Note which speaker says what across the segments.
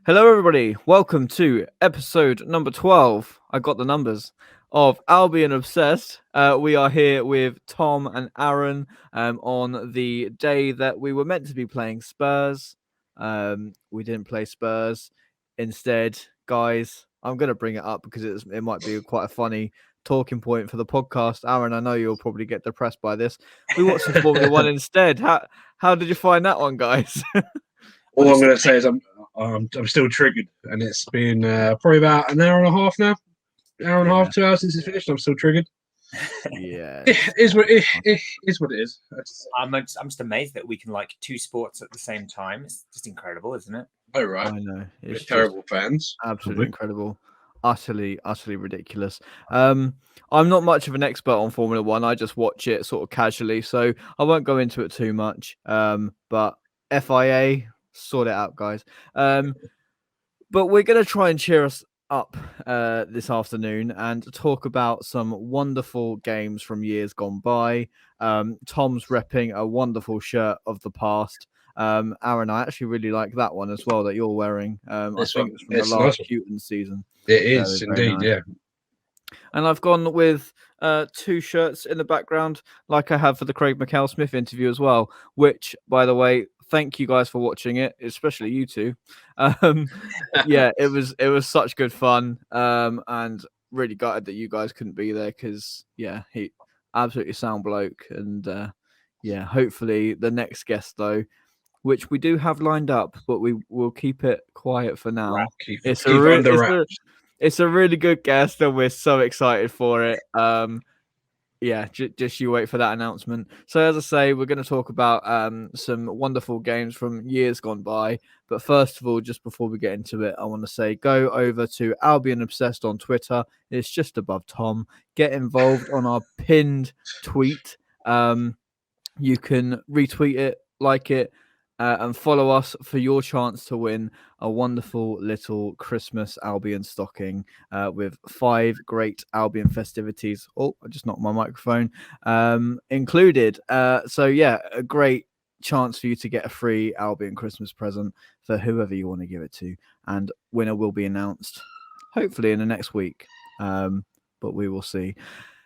Speaker 1: Hello, everybody. Welcome to episode number 12. I got the numbers of Albion Obsessed. We are here with Tom and Aaron on the day that we were meant to be playing Spurs. We didn't play Spurs. Instead, guys, I'm going to bring it up because it might be quite a funny talking point for the podcast. Aaron, I know you'll probably get depressed by this. We watched some Formula One instead. How did you find that one, guys?
Speaker 2: All I'm going to say is I'm still triggered, and it's been probably about an hour and a half now, hour and a half, 2 hours since it's finished. I'm still triggered.
Speaker 1: Yeah,
Speaker 2: It is what it is.
Speaker 3: I'm just amazed that we can like two sports at the same time. It's just incredible, isn't it?
Speaker 2: Oh right,
Speaker 1: I know.
Speaker 2: We're terrible fans.
Speaker 1: Absolutely incredible. Utterly ridiculous. I'm not much of an expert on Formula One. I just watch it sort of casually, so I won't go into it too much. But FIA, sort it out, guys. But we're going to try and cheer us up this afternoon and talk about some wonderful games from years gone by. Tom's repping a wonderful shirt of the past. Aaron, I actually really like that one as well that you're wearing. I think it's from the last Putin season.
Speaker 2: It is indeed, nice. Yeah.
Speaker 1: And I've gone with two shirts in the background, like I have for the Craig McHale-Smith interview as well, which, by the way, thank you guys for watching it, especially you two. Yeah, it was such good fun, and really gutted that you guys couldn't be there because, yeah, he absolutely sound bloke. And yeah, hopefully the next guest, though, which we do have lined up, but we will keep it quiet for now. It's a really good guest, and we're so excited for it. Yeah, just you wait for that announcement. So as I say, we're going to talk about some wonderful games from years gone by. But first of all, just before we get into it, I want to say go over to Albion Obsessed on Twitter. It's just above Tom. Get involved on our pinned tweet. You can retweet it, like it, and follow us for your chance to win a wonderful little Christmas Albion stocking with 5 great Albion festivities. Oh, I just knocked my microphone. Included. So yeah, a great chance for you to get a free Albion Christmas present for whoever you want to give it to. And winner will be announced hopefully in the next week. But we will see.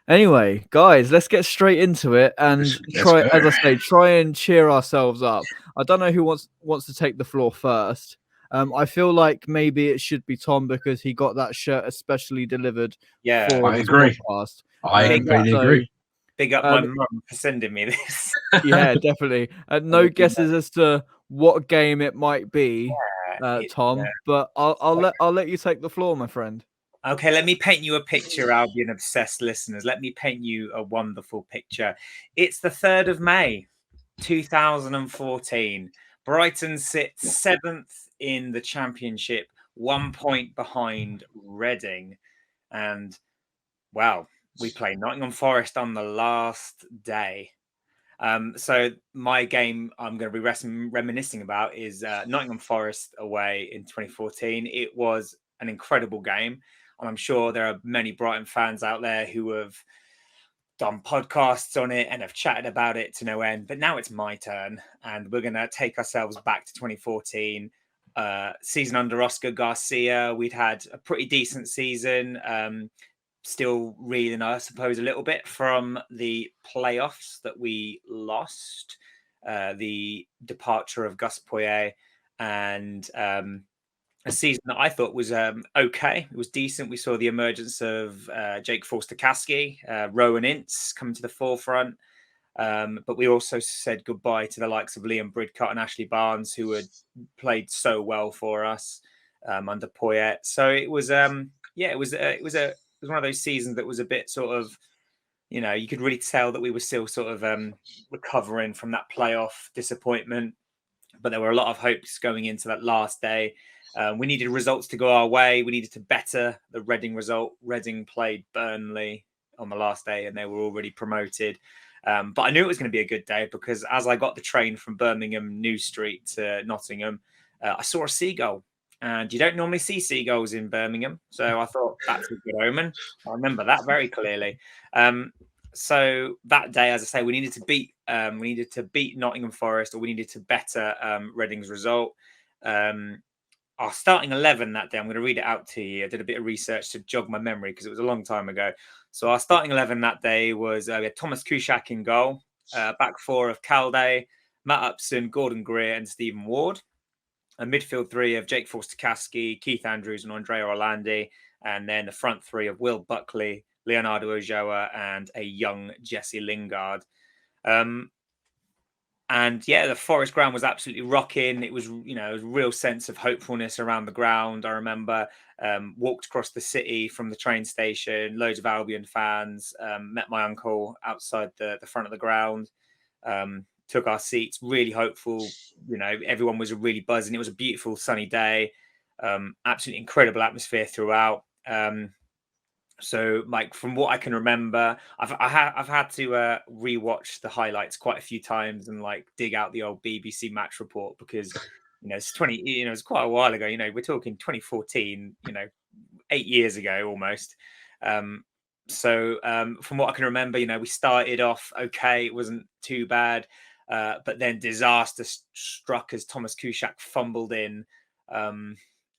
Speaker 1: Anyway, guys, let's get straight into it and try and cheer ourselves up. I don't know who wants to take the floor first. I feel like maybe it should be Tom because he got that shirt especially delivered.
Speaker 3: Yeah,
Speaker 1: for
Speaker 2: I agree.
Speaker 1: Podcast.
Speaker 2: I completely agree.
Speaker 3: Big up my mum for sending me this.
Speaker 1: Yeah, definitely. No guesses as to what game it might be, Tom. But I'll let you take the floor, my friend.
Speaker 3: Okay, let me paint you a picture, Albion Obsessed listeners. Let me paint you a wonderful picture. It's the 3rd of May, 2014. Brighton sits 7th in the Championship, 1 point behind Reading. And, well, we play Nottingham Forest on the last day. So my game I'm going to be reminiscing about is Nottingham Forest away in 2014. It was an incredible game. And I'm sure there are many Brighton fans out there who have done podcasts on it and have chatted about it to no end. But now it's my turn, and we're going to take ourselves back to 2014, season under Oscar Garcia. We'd had a pretty decent season, still reeling, I suppose, a little bit from the playoffs that we lost, the departure of Gus Poyet, and a season that I thought was okay. It was decent. We saw the emergence of Jake Forster-Caskey, Rowan Ince coming to the forefront. But we also said goodbye to the likes of Liam Bridcut and Ashley Barnes, who had played so well for us under Poyet. So it was, it was one of those seasons that was a bit sort of, you could really tell that we were still sort of recovering from that playoff disappointment. But there were a lot of hopes going into that last day. We needed results to go our way. We needed to better the Reading result. Reading played Burnley on the last day and they were already promoted. But I knew it was going to be a good day because as I got the train from Birmingham New Street to Nottingham, I saw a seagull. And you don't normally see seagulls in Birmingham. So I thought that's a good omen. I remember that very clearly. So that day, as I say, we needed to beat Nottingham Forest, or we needed to better Reading's result. our starting 11 that day, I'm going to read it out to you. I did a bit of research to jog my memory because it was a long time ago. So our starting 11 that day was we had Thomas Kuszak in goal, back four of Calday, Matt Upson, Gordon Greer, and Stephen Ward. A midfield three of Jake Forster-Caskey, Keith Andrews, and Andrea Orlandi. And then the front three of Will Buckley, Leonardo Ojoa, and a young Jesse Lingard. And yeah, the Forest ground was absolutely rocking. It was, a real sense of hopefulness around the ground. I remember walked across the city from the train station, loads of Albion fans, met my uncle outside the front of the ground, took our seats, really hopeful. Everyone was really buzzing. It was a beautiful sunny day, absolutely incredible atmosphere throughout. So, like, from what I can remember, I've had to rewatch the highlights quite a few times and like dig out the old BBC match report because it's it's quite a while ago. We're talking 2014. 8 years ago almost. So from what I can remember, we started off okay. It wasn't too bad, but then disaster struck as Thomas Kuszak fumbled in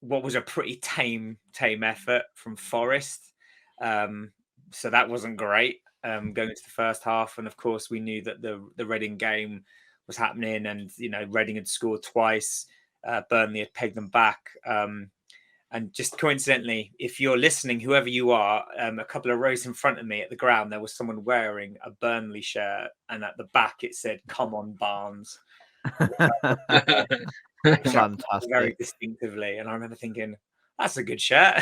Speaker 3: what was a pretty tame effort from Forest. So that wasn't great going into the first half. And of course, we knew that the Reading game was happening and, Reading had scored twice. Burnley had pegged them back. And just coincidentally, if you're listening, whoever you are, a couple of rows in front of me at the ground, there was someone wearing a Burnley shirt. And at the back, it said, "Come on, Barnes."
Speaker 1: Fantastic.
Speaker 3: Very distinctively. And I remember thinking, that's a good shirt.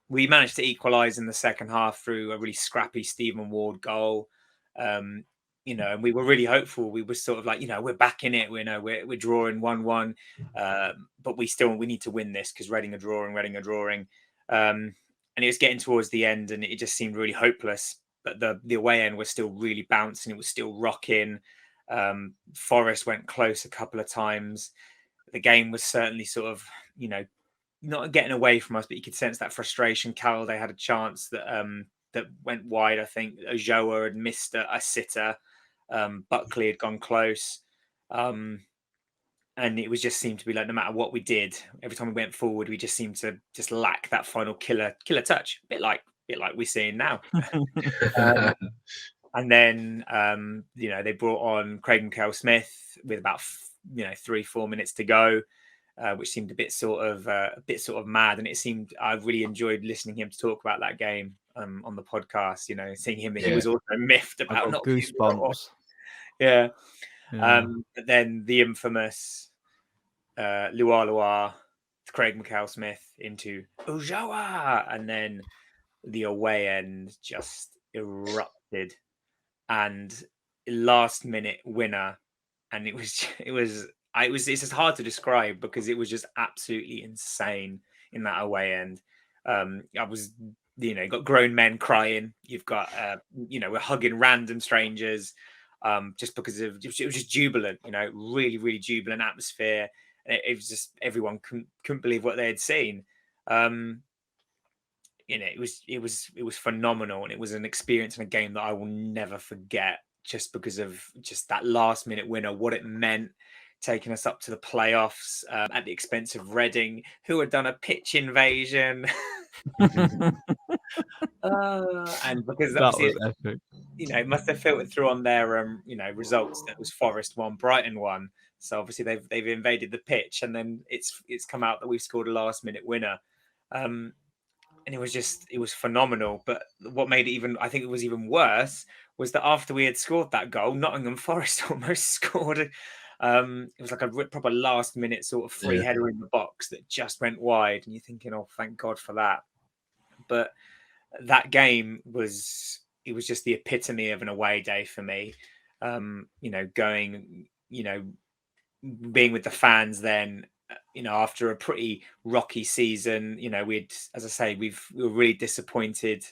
Speaker 3: We managed to equalise in the second half through a really scrappy Stephen Ward goal. And we were really hopeful. We were sort of like, we're back in it. We're drawing 1-1, but we need to win this because Reading are drawing. And it was getting towards the end, and it just seemed really hopeless. But the away end was still really bouncing. It was still rocking. Forest went close a couple of times. The game was certainly sort of, not getting away from us, but you could sense that frustration. Calday had a chance that went wide. I think Ojoa had missed a sitter. Buckley had gone close. And it was just seemed to be like no matter what we did, every time we went forward, we just seemed to just lack that final killer touch. A bit like we're seeing now. And then they brought on Craig McHale-Smith with about 3-4 minutes to go. Which seemed a bit sort of mad, and it seemed I really enjoyed listening to him to talk about that game on the podcast. Seeing him, he was also miffed about not
Speaker 1: goosebumps.
Speaker 3: Yeah. But then the infamous Lualua, Craig McHale-Smith into Ojoa, and then the away end just erupted, and last minute winner, and it's just hard to describe because it was just absolutely insane in that away end. I was, got grown men crying. You've got, we're hugging random strangers just because it was just jubilant, really, really jubilant atmosphere. And it was just everyone couldn't believe what they had seen. It was phenomenal, and it was an experience in a game that I will never forget just because of just that last minute winner, what it meant. Taking us up to the playoffs at the expense of Reading, who had done a pitch invasion. And because
Speaker 1: that was epic.
Speaker 3: It must have filtered through on their results. That was Forest 1, Brighton 1. So obviously they've invaded the pitch, and then it's come out that we've scored a last minute winner. And it was phenomenal. But what made it I think it was even worse was that after we had scored that goal, Nottingham Forest almost scored. It was like a proper last minute sort of free header in the box that just went wide, and you're thinking, oh, thank God for that. But that game was just the epitome of an away day for me. Going, being with the fans then, after a pretty rocky season, we were really disappointed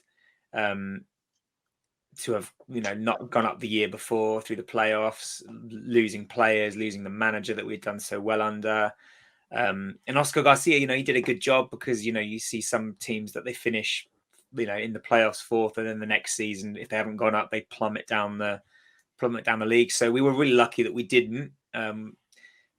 Speaker 3: to have not gone up the year before through the playoffs, losing players, losing the manager that we'd done so well under. And Oscar Garcia, he did a good job because you see some teams that they finish in the playoffs fourth, and then the next season, if they haven't gone up, they plummet down the league. So we were really lucky that we didn't.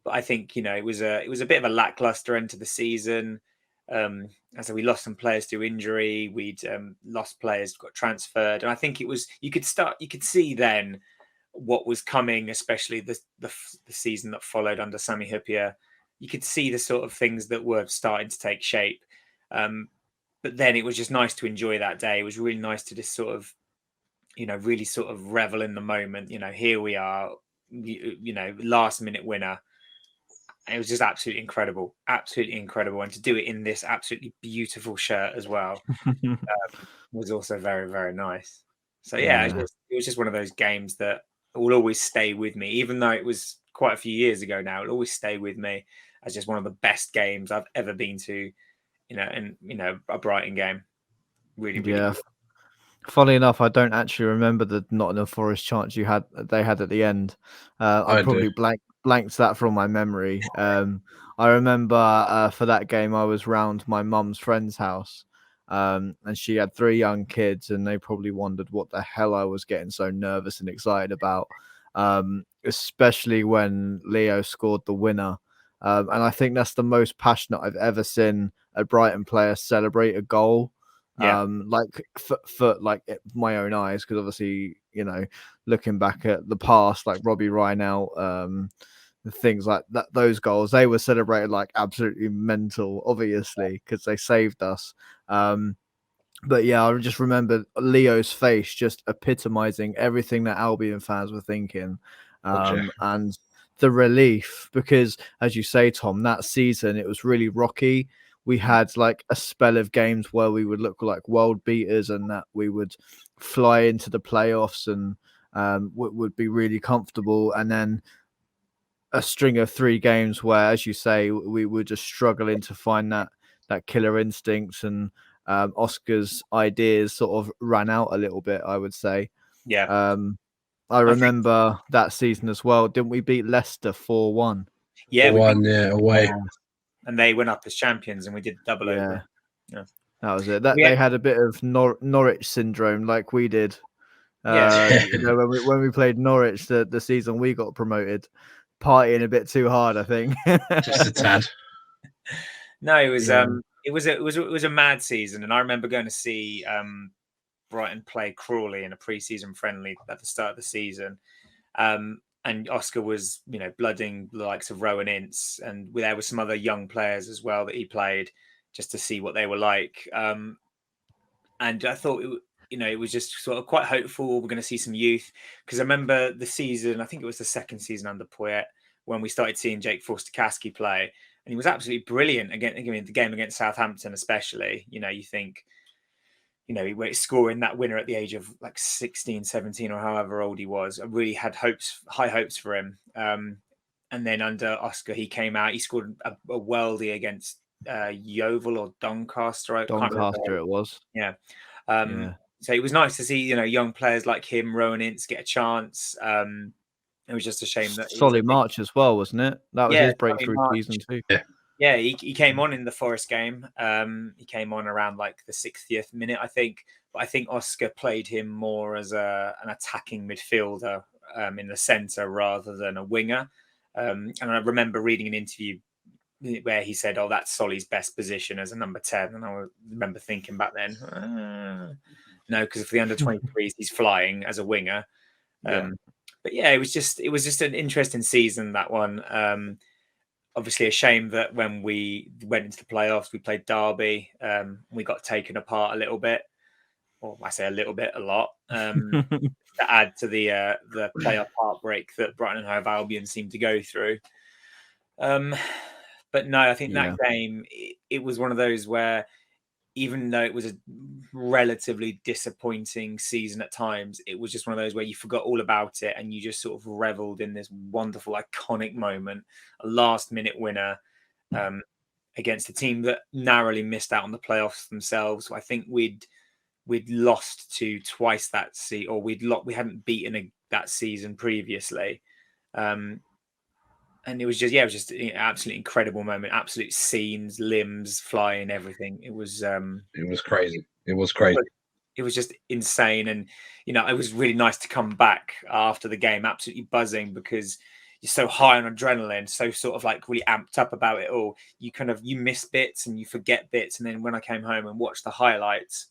Speaker 3: But I think it was a bit of a lackluster end to the season. As we lost some players through injury, we'd lost players, got transferred, and I think it was you could see then what was coming, especially the season that followed under Sami Hyypiä. You could see the sort of things that were starting to take shape. But then it was just nice to enjoy that day. It was really nice to just sort of, really sort of revel in the moment. Here we are, last minute winner. It was just absolutely incredible, and to do it in this absolutely beautiful shirt as well was also very, very nice. So yeah, it was just one of those games that will always stay with me, even though it was quite a few years ago now. It'll always stay with me as just one of the best games I've ever been to. And a Brighton game. Really, really good.
Speaker 1: Funny enough, I don't actually remember the Nottingham Forest chants they had at the end. I probably blanked that from my memory. I remember for that game I was round my mum's friend's house, and she had 3 young kids, and they probably wondered what the hell I was getting so nervous and excited about, especially when Leo scored the winner. And I think that's the most passionate I've ever seen a Brighton player celebrate a goal. Like for like my own eyes, because obviously looking back at the past, like Robbie Reinelt, things like that, those goals, they were celebrated like absolutely mental, obviously, because they saved us. But yeah, I just remember Leo's face just epitomizing everything that Albion fans were thinking. And the relief, because as you say, Tom, that season it was really rocky. We had like a spell of games where we would look like world beaters, and that we would fly into the playoffs and would be really comfortable. And then a string of 3 games where, as you say, we were just struggling to find that killer instinct, and Oscar's ideas sort of ran out a little bit, I would say.
Speaker 3: Yeah.
Speaker 1: I remember that season as well. Didn't we beat Leicester 4-1?
Speaker 3: Yeah,
Speaker 2: 4-1, away.
Speaker 3: And they went up as champions, and we did double over.
Speaker 1: Yeah, that was it. They had a bit of Norwich syndrome, like we did. When we played Norwich the season we got promoted, partying a bit too hard, I think.
Speaker 2: Just a tad.
Speaker 3: No, it was it was a mad season, and I remember going to see Brighton play Crawley in a pre-season friendly at the start of the season. And Oscar was, blooding the likes of Rowan Ince, and there were some other young players as well that he played just to see what they were like. And I thought, it was just sort of quite hopeful. We're going to see some youth, because I remember the season, I think it was the second season under Poyet, when we started seeing Jake Forster-Caskey play, and he was absolutely brilliant again. The game against Southampton, especially. You think, he was scoring that winner at the age of like 16, 17 or however old he was. I really had high hopes for him. And then under Oscar, he came out, he scored a worldie against Yeovil or Doncaster.
Speaker 1: Doncaster it was.
Speaker 3: Yeah. So it was nice to see, young players like him, Rowan Ince, get a chance. It was just a shame that
Speaker 1: Solly March as well, wasn't it? That was his breakthrough season too.
Speaker 3: Yeah, he came on in the Forest game. He came on around like the 60th minute, I think. But I think Oscar played him more as an attacking midfielder in the centre rather than a winger. And I remember reading an interview where he said, "Oh, that's Solly's best position as a number 10." And I remember thinking back then, no, because for the under 23s, he's flying as a winger. But yeah, it was just an interesting season, that one. Obviously, a shame that when we went into the playoffs, we played Derby. We got taken apart a little bit, or I say a little bit, a lot, to add to the playoff heartbreak that Brighton and Hove Albion seemed to go through. But no, I think that game, it was one of those where, even though it was a relatively disappointing season at times, it was just one of those where you forgot all about it and you just sort of reveled in this wonderful, iconic moment, a last-minute winner against a team that narrowly missed out on the playoffs themselves. I think we'd lost to twice that season, or we hadn't beaten that season previously. And it was just an absolutely incredible moment. Absolute scenes, limbs flying, everything. It was
Speaker 2: crazy. It was crazy.
Speaker 3: It was just insane. And, it was really nice to come back after the game, absolutely buzzing, because, so high on adrenaline, so sort of like really amped up about it all. You miss bits and you forget bits. And then when I came home and watched the highlights,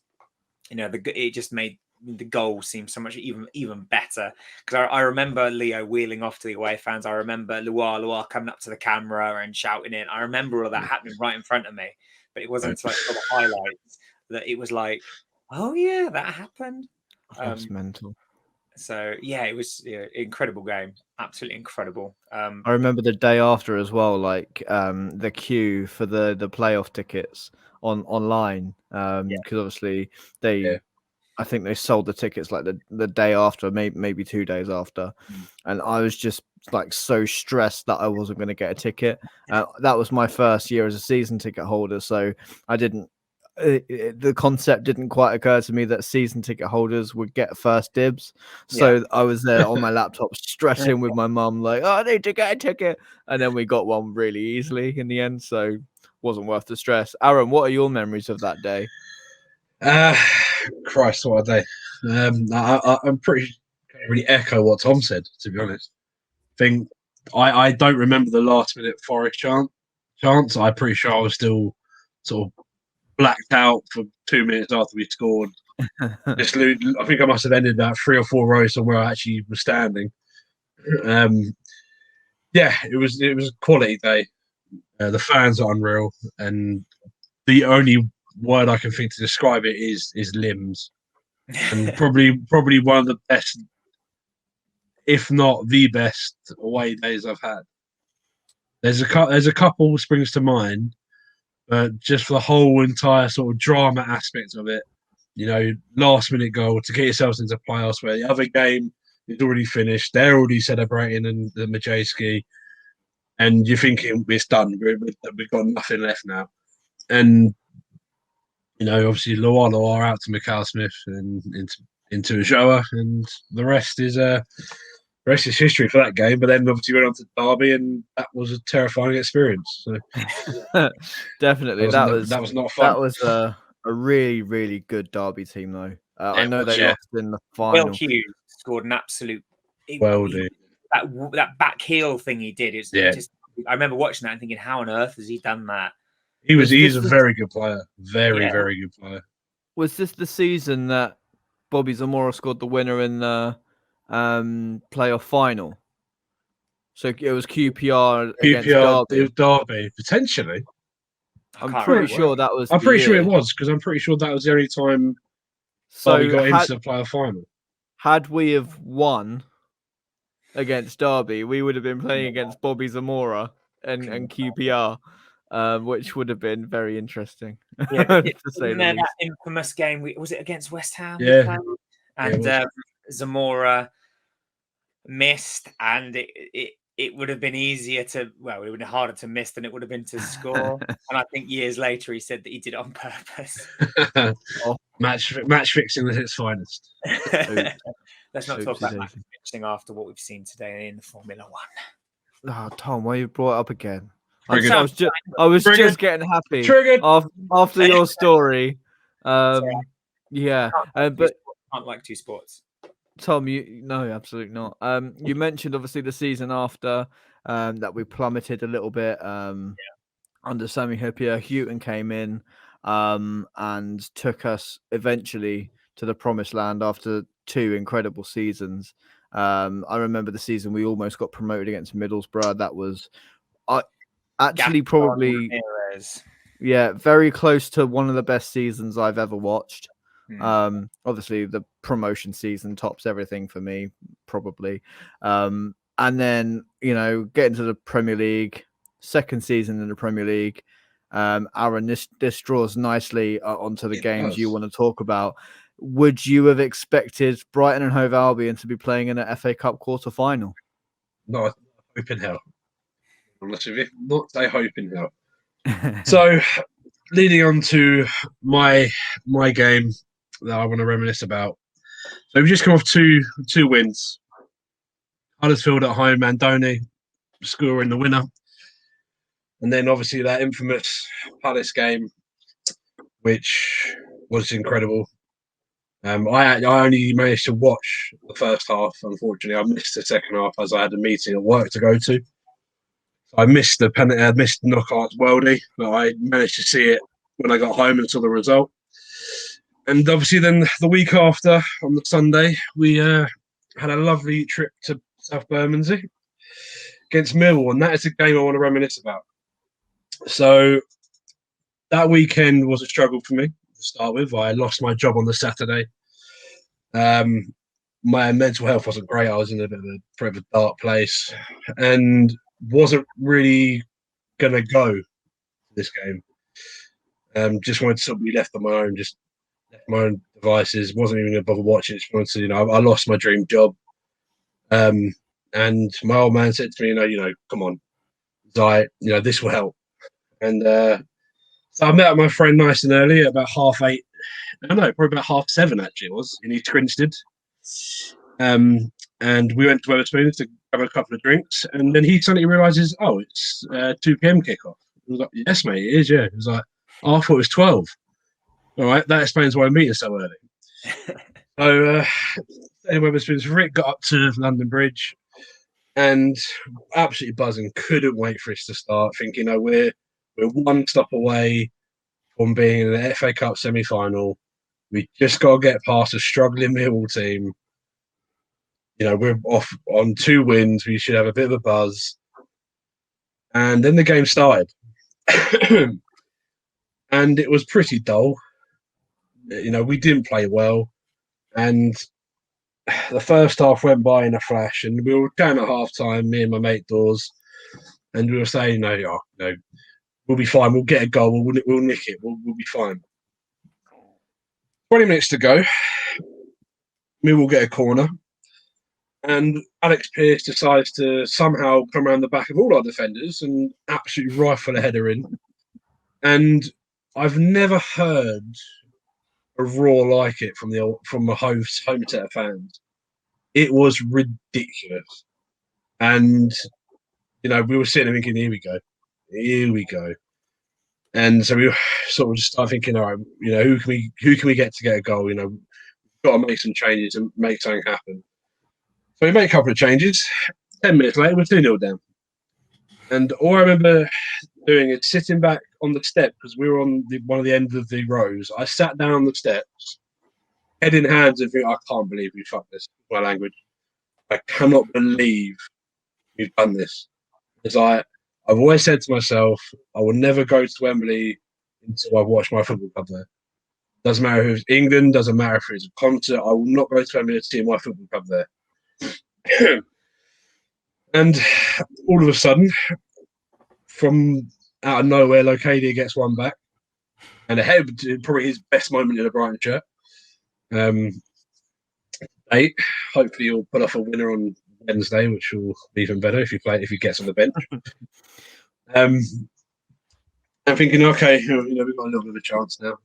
Speaker 3: it just made the goal seem so much even better. Because I remember Leo wheeling off to the away fans. I remember Loire coming up to the camera and shouting in. I remember all of that happening right in front of me. But it wasn't until I saw the highlights that it was like, oh yeah, that happened.
Speaker 1: That's mental.
Speaker 3: So yeah, it was incredible game, absolutely incredible.
Speaker 1: I remember the day after as well, like the queue for the playoff tickets online, because obviously I think they sold the tickets like the day after, maybe 2 days after, and I was just like so stressed that I wasn't going to get a ticket. That was my first year as a season ticket holder, so I didn't. The concept didn't quite occur to me that season ticket holders would get first dibs. So I was there on my laptop stressing with my mum, like, oh, I need to get a ticket. And then we got one really easily in the end. So wasn't worth the stress. Aaron, what are your memories of that day?
Speaker 2: Christ, what a day. I'm pretty can't really echo what Tom said, to be honest. I don't remember the last minute Forest chance. I'm pretty sure I was still sort of blacked out for 2 minutes after we scored. I think I must have ended about 3 or 4 rows from where I actually was standing. It was a quality day. The fans are unreal, and the only word I can think to describe it is limbs, and probably one of the best, if not the best, away days I've had. There's a couple springs to mind, but just for the whole entire sort of drama aspect of it, last minute goal to get yourselves into playoffs where the other game is already finished, they're already celebrating in the Majewski, and you're thinking it's done, we've got nothing left now, and obviously Loire out to McCall-Smith and into Joa, and the rest is history for that game. But then obviously went on to Derby, and that was a terrifying experience. So.
Speaker 1: Definitely,
Speaker 2: that was not fun.
Speaker 1: That was a really, really good Derby team, though. I know they lost in the final.
Speaker 3: Will Hughes scored an absolute.
Speaker 2: Dude.
Speaker 3: That back heel thing he did is just. I remember watching that and thinking, how on earth has he done that?
Speaker 2: He's a very good player. Very good player.
Speaker 1: Was this the season that Bobby Zamora scored the winner in the playoff final? So it was QPR against Derby.
Speaker 2: It was Derby, potentially.
Speaker 1: I'm pretty sure that was.
Speaker 2: I'm pretty sure it was, because I'm pretty sure that was the only time Derby got into the playoff final.
Speaker 1: Had we have won against Derby, we would have been playing against Bobby Zamora and QPR. Which would have been very interesting.
Speaker 3: Yeah, to say that infamous game, was it against West Ham?
Speaker 2: Yeah,
Speaker 3: and Zamora missed, and it would have been easier to, it would have been harder to miss than it would have been to score. And I think years later he said that he did it on purpose.
Speaker 2: Match fixing at its finest.
Speaker 3: Let's not talk about match fixing after what we've seen today in the Formula One.
Speaker 1: Oh, Tom, why you brought it up again? I was just getting happy after your story. But
Speaker 3: can't like two sports.
Speaker 1: Tom, no, absolutely not. You mentioned obviously the season after that we plummeted a little bit under Sammy Hippier. Houghton came in and took us eventually to the promised land after 2 incredible seasons. I remember the season we almost got promoted against Middlesbrough. That was actually probably very close to one of the best seasons I've ever watched. Obviously the promotion season tops everything for me, probably. And then getting to the Premier League, second season in the Premier League. Aaron, this draws nicely onto the games you want to talk about. Would you have expected Brighton and Hove Albion to be playing in an FA Cup quarter final?
Speaker 2: No, I hope in hell. Unless not I hope in hell. So, leading on to my game that I want to reminisce about. So we've just come off two wins. Huddersfield at home, Mandoni scoring the winner, and then obviously that infamous Palace game, which was incredible. I only managed to watch the first half. Unfortunately, I missed the second half as I had a meeting at work to go to. I missed the penalty. I missed knockouts worldy, but I managed to see it when I got home and saw the result. And obviously, then the week after, on the Sunday, we had a lovely trip to South Bermondsey against Millwall, and that is a game I want to reminisce about. So that weekend was a struggle for me to start with. I lost my job on the Saturday. My mental health wasn't great. I was in a bit of a dark place, and wasn't really gonna go this game. Just wanted to sort of be left on my own, just left my own devices. Wasn't even gonna bother watching. Just wanted to, I lost my dream job. And my old man said to me, come on, Zai, this will help. And so I met up with my friend nice and early at about 8:30. I know, probably about 7:30 actually it was in East Grinstead. And we went to Wetherspoons to grab a couple of drinks, and then he suddenly realizes, oh, it's 2 p.m. kickoff. I was like, yes, mate, it is, yeah. He was like, oh, I thought it was 12. All right, that explains why I'm meeting so early. So in Wetherspoons, Rick got up to London Bridge and absolutely buzzing, couldn't wait for us to start, thinking, we're one stop away from being in the FA Cup semi-final. We just got to get past a struggling Millwall team. We're off on 2 wins. We should have a bit of a buzz. And then the game started. And it was pretty dull. We didn't play well. And the first half went by in a flash. And we were down at half-time, me and my mate Dawes. And we were saying, we'll be fine. We'll get a goal. We'll nick it. We'll be fine. 20 minutes to go. Millwall get a corner. And Alex Pearce decides to somehow come around the back of all our defenders and absolutely rifle a header in. And I've never heard a roar like it from the home set of fans. It was ridiculous. And, we were sitting there thinking, here we go. And so we sort of just started thinking, all right, who can we get a goal? We've got to make some changes and make something happen. So we made a couple of changes. 10 minutes later, we're 2-0 down. And all I remember doing is sitting back on the step, because we were on one of the ends of the rows. I sat down on the steps, head in hands, and think, I can't believe we fucked this. My language. I cannot believe we've done this. Because I've always said to myself, I will never go to Wembley until I watch my football club there. Doesn't matter if it's England, doesn't matter if it's a concert, I will not go to Wembley to see my football club there. And all of a sudden, from out of nowhere, Locadia gets one back, and ahead, probably his best moment in a Brighton shirt. 8. Hopefully, he'll put off a winner on Wednesday, which will be even better if he gets on the bench. I'm thinking, okay, we've got a little bit of a chance now.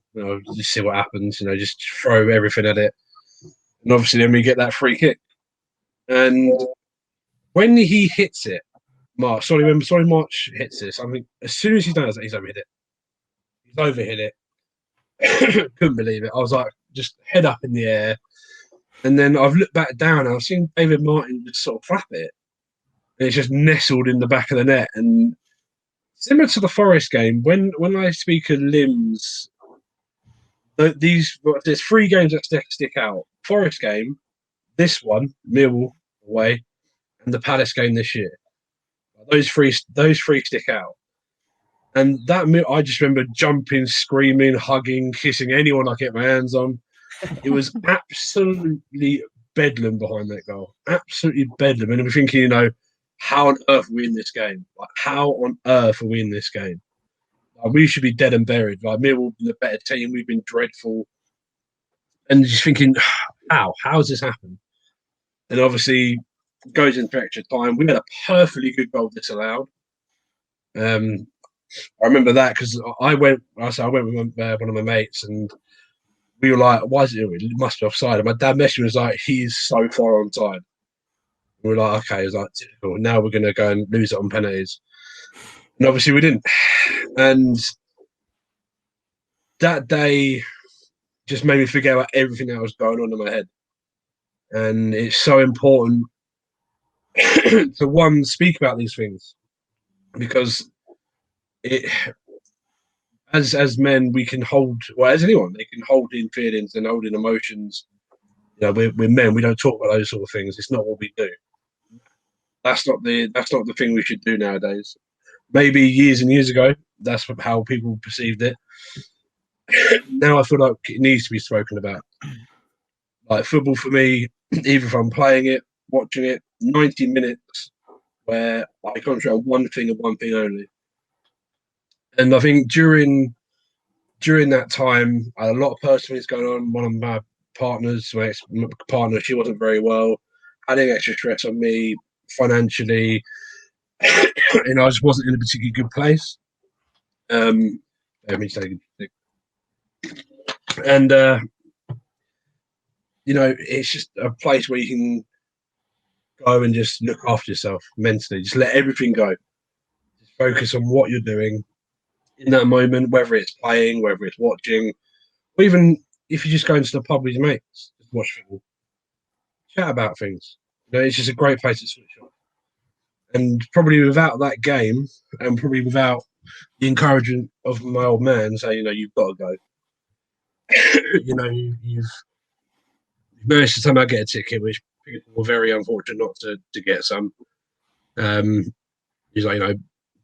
Speaker 2: Just see what happens. Just throw everything at it, and obviously, then we get that free kick. And when he hits it, March hits this. I mean, as soon as he does that, he's overhit it. He's overhit it. Couldn't believe it. I was like, just head up in the air. And then I've looked back down and I've seen David Martin just sort of flap it. And it's just nestled in the back of the net. And similar to the Forest game, when I speak of limbs, there's 3 games that stick out. Forest game, this one, Millwall away, and the Palace game this year. Those three stick out. And that I just remember jumping, screaming, hugging, kissing anyone I get my hands on. It was absolutely bedlam behind that goal. Absolutely bedlam. And I'm thinking, how on earth are we in this game? How on earth are we in this game? We should be dead and buried. Millwall been a better team. We've been dreadful. And just thinking, how has this happened? And obviously, goes into extra time. We had a perfectly good goal disallowed. I remember that because I went with one of my mates, and we were like, "Why is it? It must be offside." And my dad messaged me, was like, "He's so far onside." We were like, "Okay." It was like, typical. Now we're going to go and lose it on penalties, and obviously we didn't. And that day, just made me forget about everything that was going on in my head. And it's so important to one, speak about these things, because it, as men, we can hold, well, as anyone, they can hold in feelings and hold in emotions. You know, we're men. We don't talk about those sort of things. It's not what we do. That's not the thing we should do nowadays. Maybe years and years ago, that's how people perceived it. Now I feel like it needs to be spoken about. Like football for me, either if I'm playing it, watching it, 90 minutes where I concentrate on one thing and one thing only. And I think during that time, I had a lot of personal things going on. One of my partners, my ex-partner, she wasn't very well, adding extra stress on me financially, and I just wasn't in a particularly good place. Let me take a and you know, it's just a place where you can go and just look after yourself mentally. Just let everything go. Just focus on what you're doing in that moment, whether it's playing, whether it's watching, or even if you're just going to the pub with your mates, just watch football, chat about things. You know, it's just a great place to switch off. And probably without that game, and probably without the encouragement of my old man saying, you know, you've got to go. You know, you've managed to somehow get a ticket, which people were very unfortunate not to get some. He's like, you know,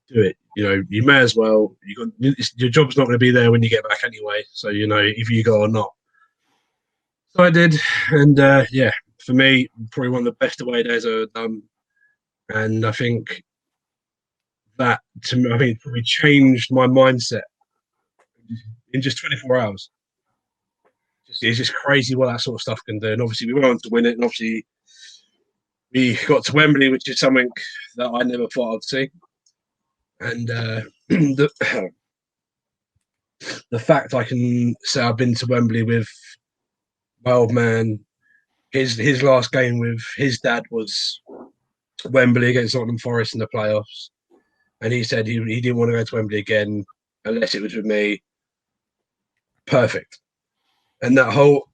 Speaker 2: do it. You know, you may as well. Your job's not going to be there when you get back anyway. So you know if you go or not. So I did, and yeah, for me, probably one of the best away days I've ever done. And I think that to me, I think it probably changed my mindset in just 24 hours. It's just crazy what that sort of stuff can do. And obviously, we went on to win it, and obviously, we got to Wembley, which is something that I never thought I'd see. And the fact I can say I've been to Wembley with my old man, his last game with his dad was Wembley against Nottingham Forest in the playoffs, and he said he didn't want to go to Wembley again unless it was with me. Perfect. And that whole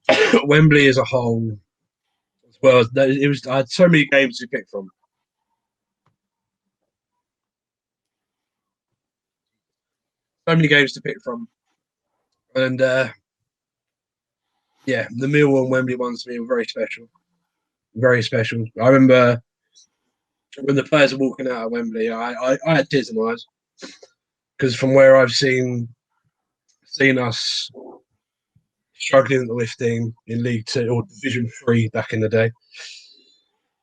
Speaker 2: Wembley as a whole, as well, it was. I had so many games to pick from. So many games to pick from, and yeah, the Millwall and Wembley ones to me were very special. Very special. I remember when the players were walking out of Wembley, I had tears in my eyes because from where I've seen us struggling at the lifting in League Two or Division 3 back in the day,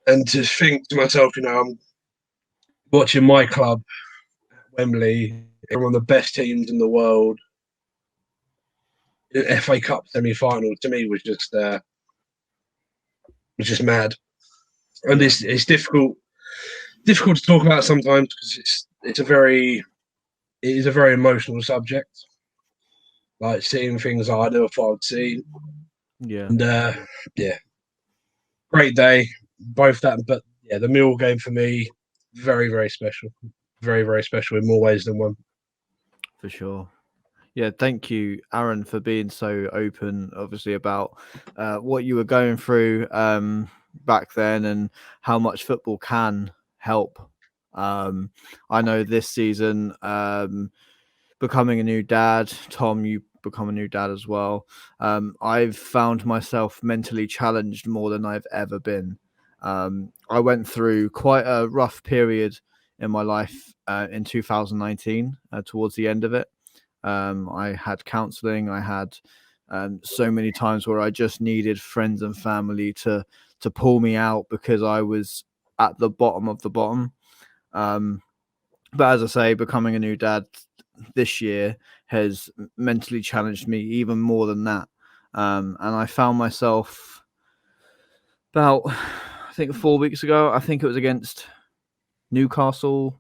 Speaker 2: and to think to myself, you know, I'm watching my club at Wembley, one of the best teams in the world, FA Cup semi-final. To me, was just mad, and it's difficult to talk about sometimes because it is a very emotional subject. Like seeing things I never thought I'd see.
Speaker 1: Yeah.
Speaker 2: And yeah, great day. Both that, but yeah, the Millwall game for me, very, very special. Very, very special in more ways than one.
Speaker 1: For sure. Yeah, thank you, Aaron, for being so open, obviously, about what you were going through back then and how much football can help. I know this season, becoming a new dad, Tom, you become a new dad as well. I've found myself mentally challenged more than I've ever been. I went through quite a rough period in my life in 2019, towards the end of it. I had counseling. I had so many times where I just needed friends and family to pull me out because I was at the bottom of the bottom. But as I say, becoming a new dad this year has mentally challenged me even more than that. And I found myself about, I think 4 weeks ago, I think it was against Newcastle.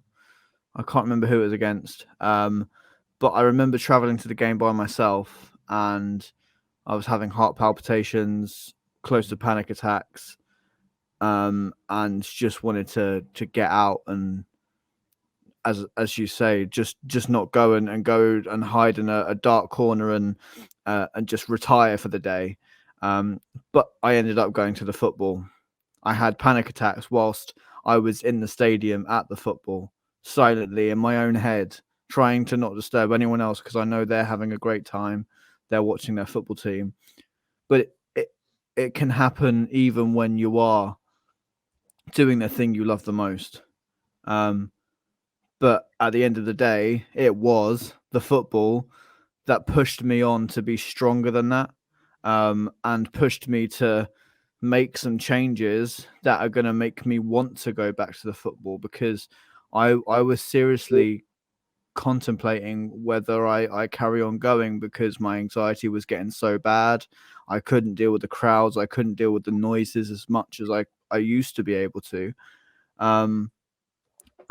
Speaker 1: I can't remember who it was against. But I remember traveling to the game by myself and I was having heart palpitations, close to panic attacks, and just wanted to get out and as you say, just not go and hide in a dark corner and just retire for the day. But I ended up going to the football. I had panic attacks whilst I was in the stadium at the football, silently in my own head, trying to not disturb anyone else because I know they're having a great time. They're watching their football team. But it can happen even when you are doing the thing you love the most. But at the end of the day, it was the football that pushed me on to be stronger than that, and pushed me to make some changes that are going to make me want to go back to the football, because I was seriously contemplating whether I carry on going, because my anxiety was getting so bad. I couldn't deal with the crowds. I couldn't deal with the noises as much as I used to be able to.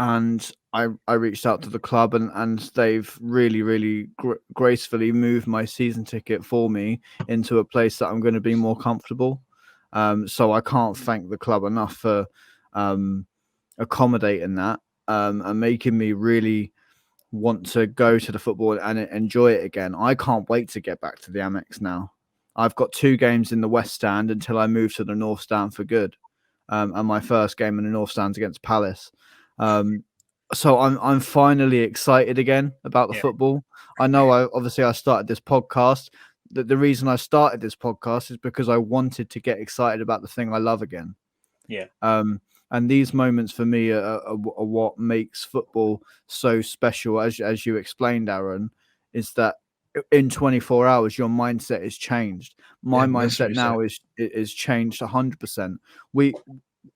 Speaker 1: And I reached out to the club, and they've really gracefully moved my season ticket for me into a place that I'm going to be more comfortable. So I can't thank the club enough for accommodating that, and making me really want to go to the football and enjoy it again. I can't wait to get back to the Amex now. I've got 2 games in the West Stand until I move to the North Stand for good, and my first game in the North Stand's against Palace. So I'm finally excited again about the football. I know I started this podcast. The reason I started this podcast is because I wanted to get excited about the thing I love again.
Speaker 3: Yeah.
Speaker 1: And these moments for me are what makes football so special. As you explained, Aaron, is that in 24 hours your mindset is changed. My mindset now is changed 100%. We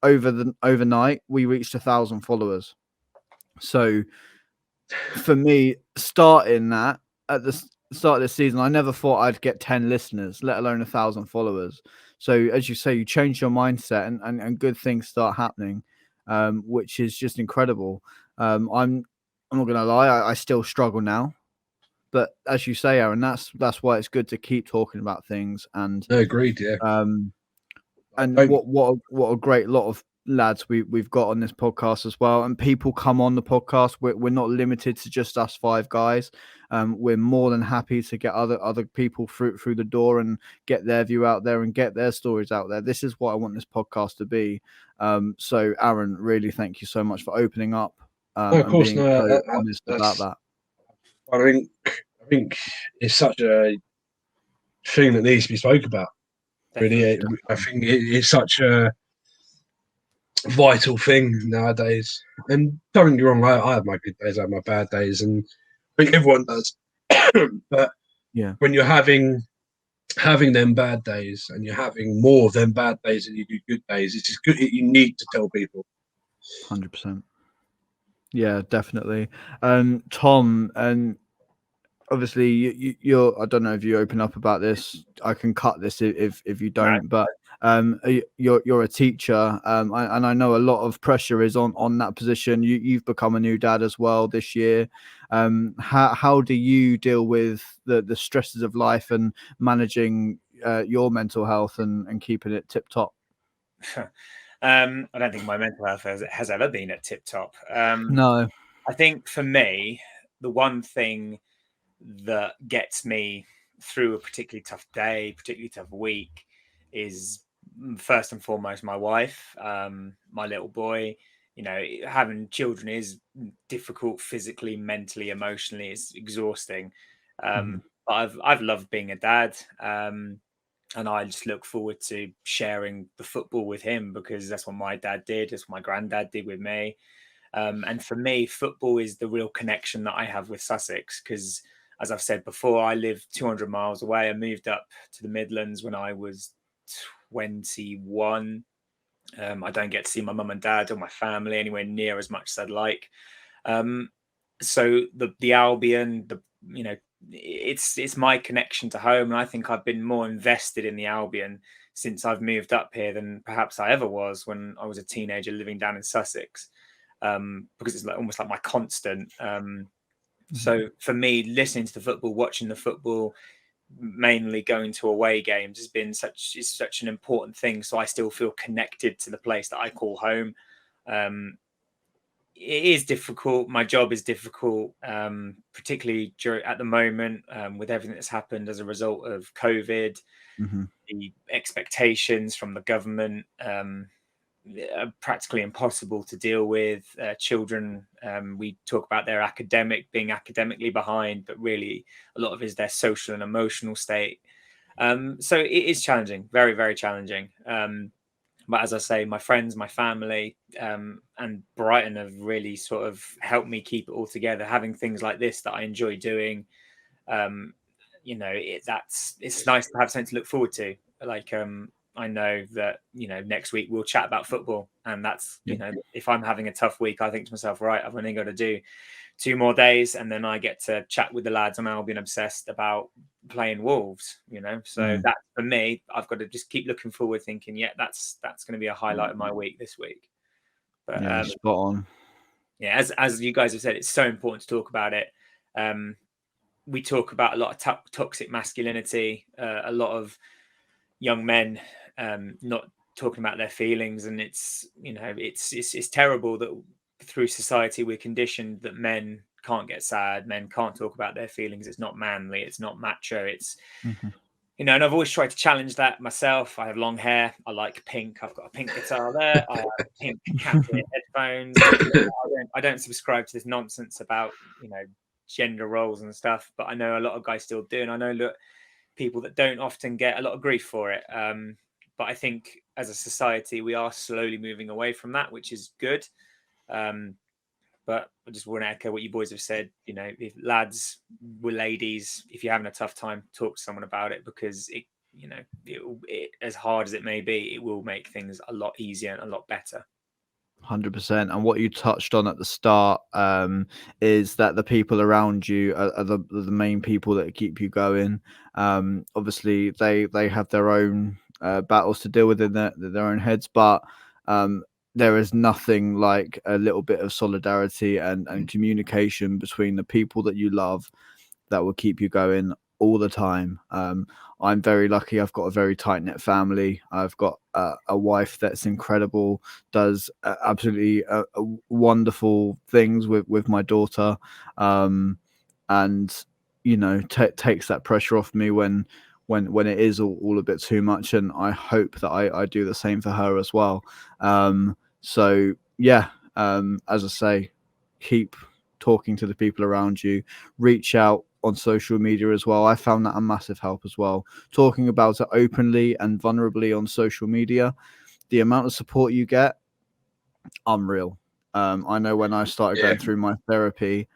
Speaker 1: overnight we reached 1,000 followers. So for me, starting that at the start of the season, I never thought I'd get 10 listeners, let alone 1,000 followers. So as you say, you change your mindset and good things start happening, which is just incredible. I'm not gonna lie, I still struggle now, but as you say, Aaron, that's why it's good to keep talking about things. And
Speaker 2: agreed, yeah.
Speaker 1: And what a great lot of lads we've got on this podcast as well, and people come on the podcast. We're not limited to just us 5 guys. We're more than happy to get other people through the door and get their view out there and get their stories out there. This is what I want this podcast to be. So Aaron, really thank you so much for opening up,
Speaker 2: of course,
Speaker 1: and being so honest about that.
Speaker 2: I think it's such a thing that needs to be spoken about. Really, I think it's such a vital thing nowadays. And don't get me wrong, I have my good days, I have my bad days, and I think everyone does. But
Speaker 1: yeah,
Speaker 2: when you're having them bad days and you're having more of them bad days than you do good days, it's just good. You need to tell people.
Speaker 1: 100%. Yeah, definitely. Tom, and obviously you're, I don't know if you open up about this. I can cut this if you don't, but you're a teacher, and I know a lot of pressure is on that position. You've become a new dad as well this year. How do you deal with the stresses of life and managing your mental health and keeping it tip top?
Speaker 3: I don't think my mental health has ever been at tip top.
Speaker 1: No.
Speaker 3: I think for me, the one thing that gets me through a particularly tough day, particularly tough week, is first and foremost my wife, my little boy. You know, having children is difficult physically, mentally, emotionally. It's exhausting. But I've loved being a dad. And I just look forward to sharing the football with him, because that's what my dad did. That's what my granddad did with me. And for me, football is the real connection that I have with Sussex, because, as I've said before, I live 200 miles away. I moved up to the Midlands when I was 21. I don't get to see my mum and dad or my family anywhere near as much as I'd like. So the Albion, it's my connection to home, and I think I've been more invested in the Albion since I've moved up here than perhaps I ever was when I was a teenager living down in Sussex, because it's almost like my constant. So for me, listening to the football, watching the football, mainly going to away games has been such an important thing. So I still feel connected to the place that I call home. it is difficult. My job is difficult, particularly at the moment with everything that's happened as a result of COVID. The expectations from the government are practically impossible to deal with. Children, we talk about their being academically behind, but really a lot of it is their social and emotional state. So it is challenging, very, very challenging. But as I say, my friends, my family, and Brighton have really sort of helped me keep it all together. Having things like this that I enjoy doing, it's nice to have something to look forward to. Like, I know that next week we'll chat about football, and that's if I'm having a tough week, I think to myself, right, I've only got to do 2 more days, and then I get to chat with the lads. I'm Albion obsessed about playing Wolves, So that for me, I've got to just keep looking forward, thinking, yeah, that's going to be a highlight of my week this week. But
Speaker 1: spot on.
Speaker 3: Yeah, as you guys have said, it's so important to talk about it. We talk about a lot of toxic masculinity, a lot of young men not talking about their feelings, and it's terrible that through society we're conditioned that men can't get sad, men can't talk about their feelings. It's not manly, it's not macho. It's and I've always tried to challenge that myself. I have long hair. I like pink. I've got a pink guitar there. I have pink catnip headphones. I don't subscribe to this nonsense about gender roles and stuff. But I know a lot of guys still do, and I know that people that don't often get a lot of grief for it. But I think as a society, we are slowly moving away from that, which is good. But I just want to echo what you boys have said. If lads with ladies, if you're having a tough time, talk to someone about it, because it as hard as it may be, it will make things a lot easier and a lot better.
Speaker 1: 100%. And what you touched on at the start is that the people around you are the main people that keep you going. Obviously, they have their own battles to deal with in their own heads, but there is nothing like a little bit of solidarity and communication between the people that you love that will keep you going all the time. I'm very lucky. I've got a very tight-knit family. I've got a wife that's incredible, does absolutely wonderful things with my daughter, and takes that pressure off me when it is all a bit too much. And I hope that I do the same for her as well. So yeah, as I say, keep talking to the people around you. Reach out on social media as well. I found that a massive help as well. Talking about it openly and vulnerably on social media, the amount of support you get, unreal. I know when I started going through my therapy,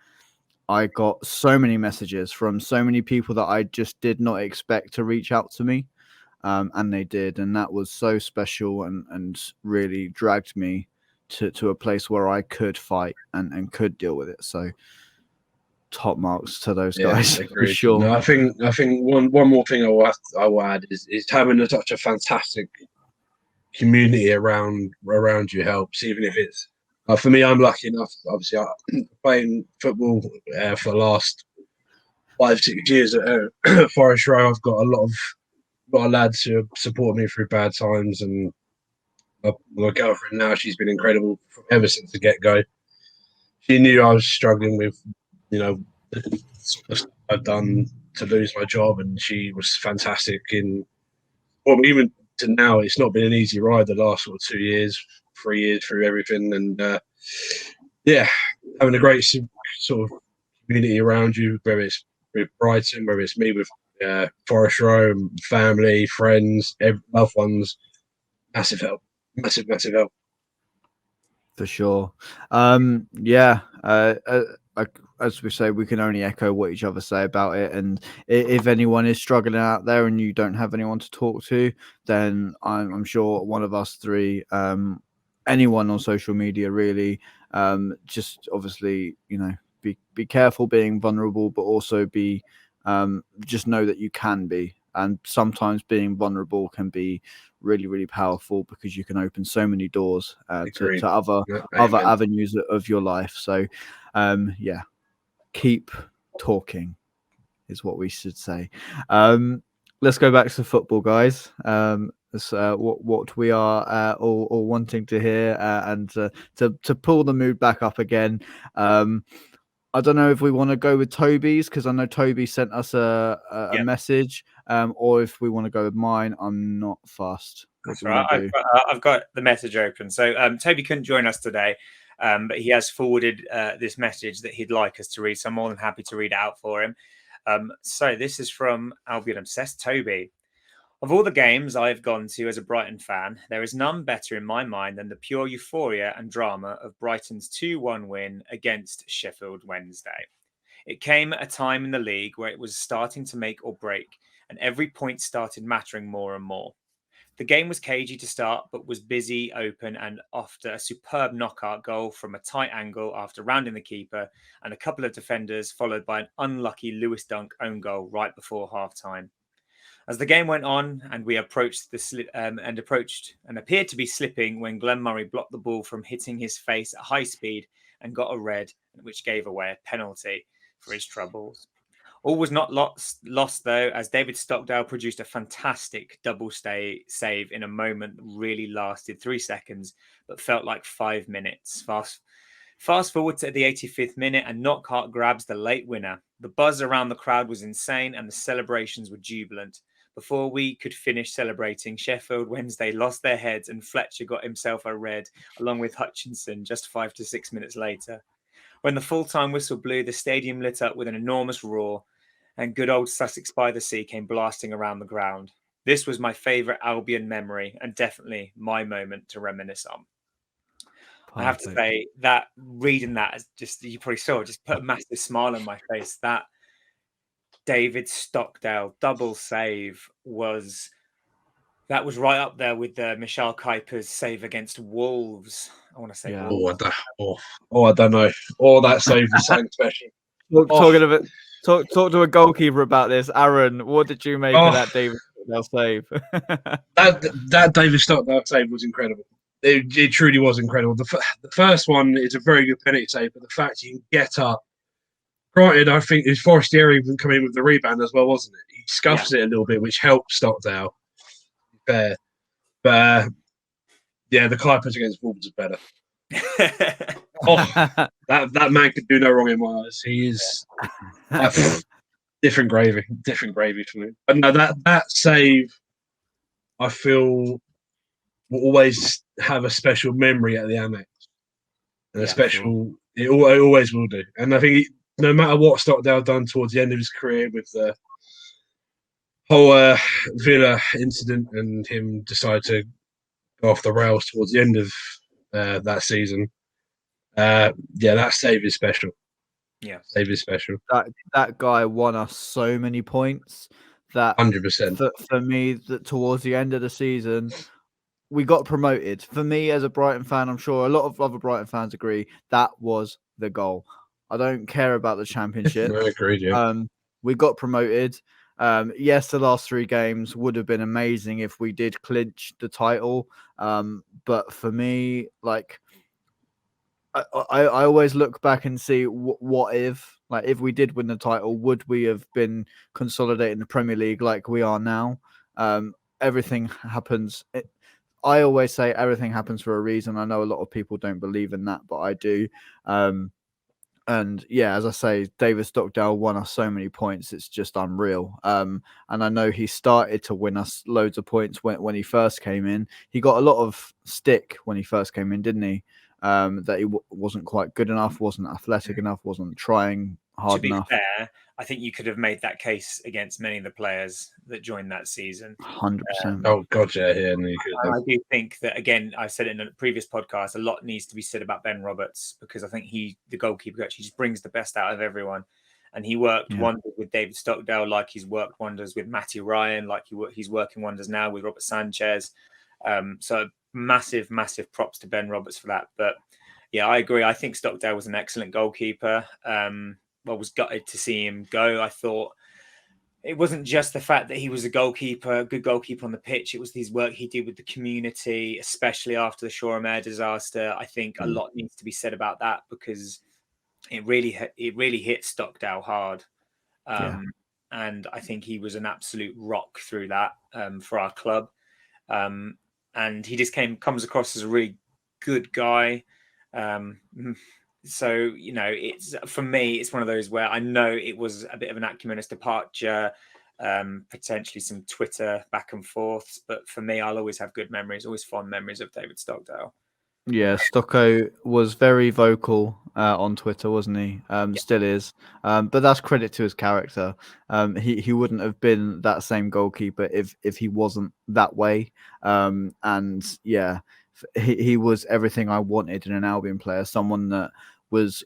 Speaker 1: I got so many messages from so many people that I just did not expect to reach out to me. And they did. And that was so special and really dragged me to a place where I could fight and could deal with it. So top marks to those guys for sure.
Speaker 2: No, I think one more thing I will add is having such a fantastic community around you helps, even if it's for me. I'm lucky enough, obviously, playing football for the last 5-6 years at Forest Row. I've got a lot of lads who have supported me through bad times, and my girlfriend now, she's been incredible ever since the get-go. She knew I was struggling with the sort of stuff I've done to lose my job, and she was fantastic even to now. It's not been an easy ride the last 2 years, 3 years through everything, and having a great sort of community around you, whether it's with Brighton, whether it's me with Forest Row, family, friends, loved ones, massive help, massive help.
Speaker 1: For sure. As we say, we can only echo what each other say about it. And if anyone is struggling out there and you don't have anyone to talk to, then I'm sure one of us three, anyone on social media, really, just obviously, be careful being vulnerable, but also just know that you can be. And sometimes being vulnerable can be really, really powerful because you can open so many doors to other avenues of your life. So, keep talking is what we should say. Let's go back to football, guys. That's what we are all wanting to hear, and to pull the mood back up again. I don't know if we want to go with Toby's, because I know Toby sent us a message, or if we want to go with mine. I'm not fussed. What do we want to do?
Speaker 3: I've got the message open. So Toby couldn't join us today, but he has forwarded this message that he'd like us to read. So I'm more than happy to read it out for him. So this is from Albion Obsessed Toby. Of all the games I've gone to as a Brighton fan, there is none better in my mind than the pure euphoria and drama of Brighton's 2-1 win against Sheffield Wednesday. It came at a time in the league where it was starting to make or break, and every point started mattering more and more. The game was cagey to start, but was busy, open, and after a superb knockout goal from a tight angle after rounding the keeper and a couple of defenders, followed by an unlucky Lewis Dunk own goal right before half-time. As the game went on and we approached and appeared to be slipping when Glenn Murray blocked the ball from hitting his face at high speed and got a red, which gave away a penalty for his troubles. All was not lost though, as David Stockdale produced a fantastic double save in a moment that really lasted 3 seconds, but felt like 5 minutes. Fast forward to the 85th minute and Knockhart grabs the late winner. The buzz around the crowd was insane and the celebrations were jubilant. Before we could finish celebrating, Sheffield Wednesday lost their heads and Fletcher got himself a red, along with Hutchinson, just 5 to 6 minutes later. When the full-time whistle blew, the stadium lit up with an enormous roar, and good old Sussex by the Sea came blasting around the ground. This was my favourite Albion memory, and definitely my moment to reminisce on. Perfect. I have to say that reading that, just you probably saw, just put a massive smile on my face. That David Stockdale double save was right up there with Michelle Kuiper's save against Wolves. I want to say Wolves.
Speaker 2: I don't know. That save was something special.
Speaker 1: Talking of it, talk to a goalkeeper about this. Aaron, what did you make of that David Stockdale save?
Speaker 2: that David Stockdale save was incredible. It truly was incredible. The first one is a very good penalty save, but the fact you can get up. Granted, I think his Forestieri even come in with the rebound as well, wasn't it? He scuffs it a little bit, which helped Stockdale. Fair. But the Kuipers against Wolves is better. That man could do no wrong in my eyes. He is different gravy for me. But no, that save, I feel, will always have a special memory at the Amex. And it always will do. And I think no matter what Stockdale done towards the end of his career with the whole Villa incident and him decide to go off the rails towards the end of that season, that save is special. Yeah, save is special.
Speaker 1: That guy won us so many points that
Speaker 2: 100%.
Speaker 1: For me, that towards the end of the season, we got promoted. For me, as a Brighton fan, I'm sure a lot of other Brighton fans agree that was the goal. I don't care about the championship.
Speaker 2: I agree, yeah.
Speaker 1: We got promoted. Yes, the last 3 games would have been amazing if we did clinch the title. But for me, like, I always look back and see what if we did win the title, would we have been consolidating the Premier League like we are now? Everything happens. I always say everything happens for a reason. I know a lot of people don't believe in that, but I do. And yeah, as I say, David Stockdale won us so many points. It's just unreal. And I know he started to win us loads of points when he first came in. He got a lot of stick when he first came in, didn't he? That he wasn't quite good enough, wasn't athletic enough, wasn't trying hard enough.
Speaker 3: To be fair, I think you could have made that case against many of the players that joined that season.
Speaker 1: 100%.
Speaker 2: Oh God, yeah.
Speaker 3: I do think that, again, I said it in a previous podcast, a lot needs to be said about Ben Roberts, because I think the goalkeeper, actually just brings the best out of everyone. And he worked wonders with David Stockdale, like he's worked wonders with Matty Ryan, like he's working wonders now with Robert Sanchez. So massive props to Ben Roberts for that. But yeah, I agree. I think Stockdale was an excellent goalkeeper. I was gutted to see him go. I thought it wasn't just the fact that he was a good goalkeeper on the pitch. It was his work he did with the community, especially after the Shore Mare disaster. I think a lot needs to be said about that, because it really hit Stockdale hard. And I think he was an absolute rock through that for our club. and he just comes across as a really good guy. So, you know, it's for me, it's one of those where I know it was a bit of an acrimonious departure, potentially some Twitter back and forths, but for me, I'll always have good memories, always fond memories of David Stockdale.
Speaker 1: Yeah, Stocko was very vocal on Twitter, wasn't he? Still is. But that's credit to his character. He wouldn't have been that same goalkeeper if he wasn't that way. And yeah, he was everything I wanted in an Albion player. Someone that was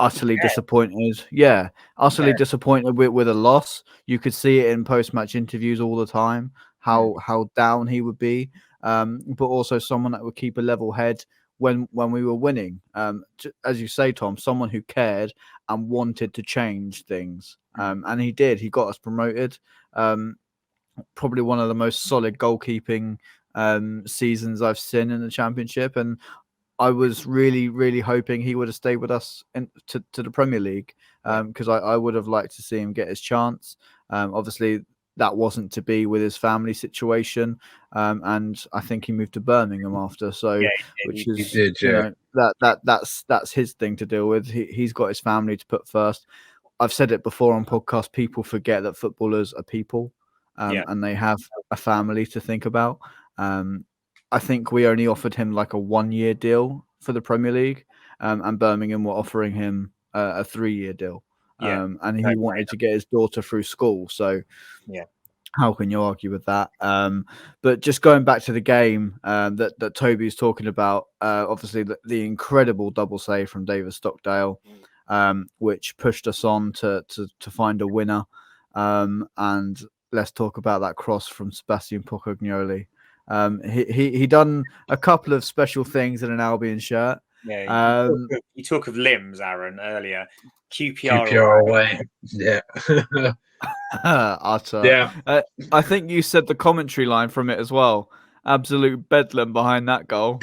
Speaker 1: utterly disappointed. Yeah, utterly disappointed with a loss. You could see it in post-match interviews all the time. How down he would be. But also someone that would keep a level head when we were winning. As you say, Tom, someone who cared and wanted to change things. And he did. He got us promoted. Probably one of the most solid goalkeeping seasons I've seen in the Championship. And I was really, really hoping he would have stayed with us to the Premier League because I would have liked to see him get his chance. Obviously, that wasn't to be with his family situation, and I think he moved to Birmingham after. So, which is you know that's his thing to deal with. He's got his family to put first. I've said it before on podcast. People forget that footballers are people, and they have a family to think about. I think we only offered him like a 1-year deal for the Premier League, and Birmingham were offering him a 3-year deal. And he wanted to get his daughter through school. So, how can you argue with that? But just going back to the game that Toby's talking about, obviously the incredible double save from David Stockdale, which pushed us on to find a winner. And let's talk about that cross from Sebastian Pocognoli. He done a couple of special things in an Albion shirt.
Speaker 3: Yeah, you talk of limbs, Aaron, earlier.
Speaker 2: QPR away. Yeah.
Speaker 1: Utter.
Speaker 2: Yeah.
Speaker 1: I think you said the commentary line from it as well. Absolute bedlam behind that goal.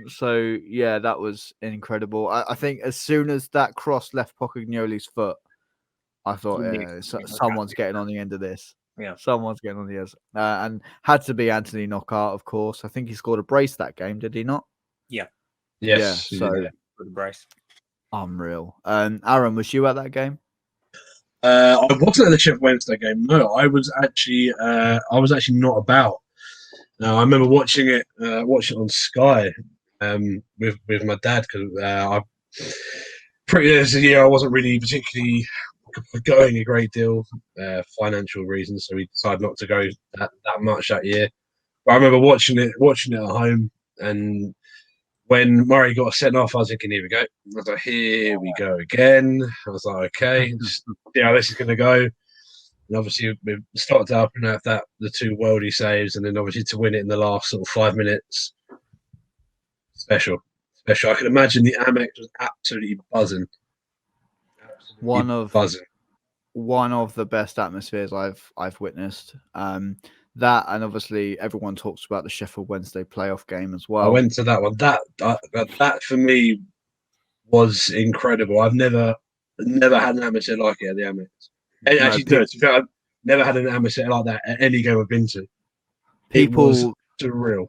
Speaker 1: So yeah, that was incredible. I think as soon as that cross left Pocognoli's foot, I thought someone's getting on the end of this.
Speaker 3: Yeah,
Speaker 1: someone's getting on the end. And had to be Anthony Knockaert, of course. I think he scored a brace that game, did he not?
Speaker 3: Yeah.
Speaker 2: Yes.
Speaker 1: Yeah. So
Speaker 3: the brace.
Speaker 1: Unreal. Aaron, was you at that game?
Speaker 2: I wasn't at the Sheffield Wednesday game. No, I was actually not about. I remember watching it on Sky with my dad because as a year I wasn't really particularly going a great deal, financial reasons, so we decided not to go that much that year. But I remember watching it at home, and when Murray got sent off, I was thinking, here we go. I was like, here we go again. I was like, okay, see how this is going to go. And obviously, we started up and have the 2 worldy saves, and then obviously to win it in the last sort of 5 minutes. Special. I can imagine the Amex was absolutely buzzing.
Speaker 1: One of the best atmospheres I've witnessed. That, and obviously everyone talks about the Sheffield Wednesday playoff game as well.
Speaker 2: I went to that one. That for me was incredible. I've never had an atmosphere like it at the Amex. I've never had an atmosphere like that at any game I've been to. It was surreal.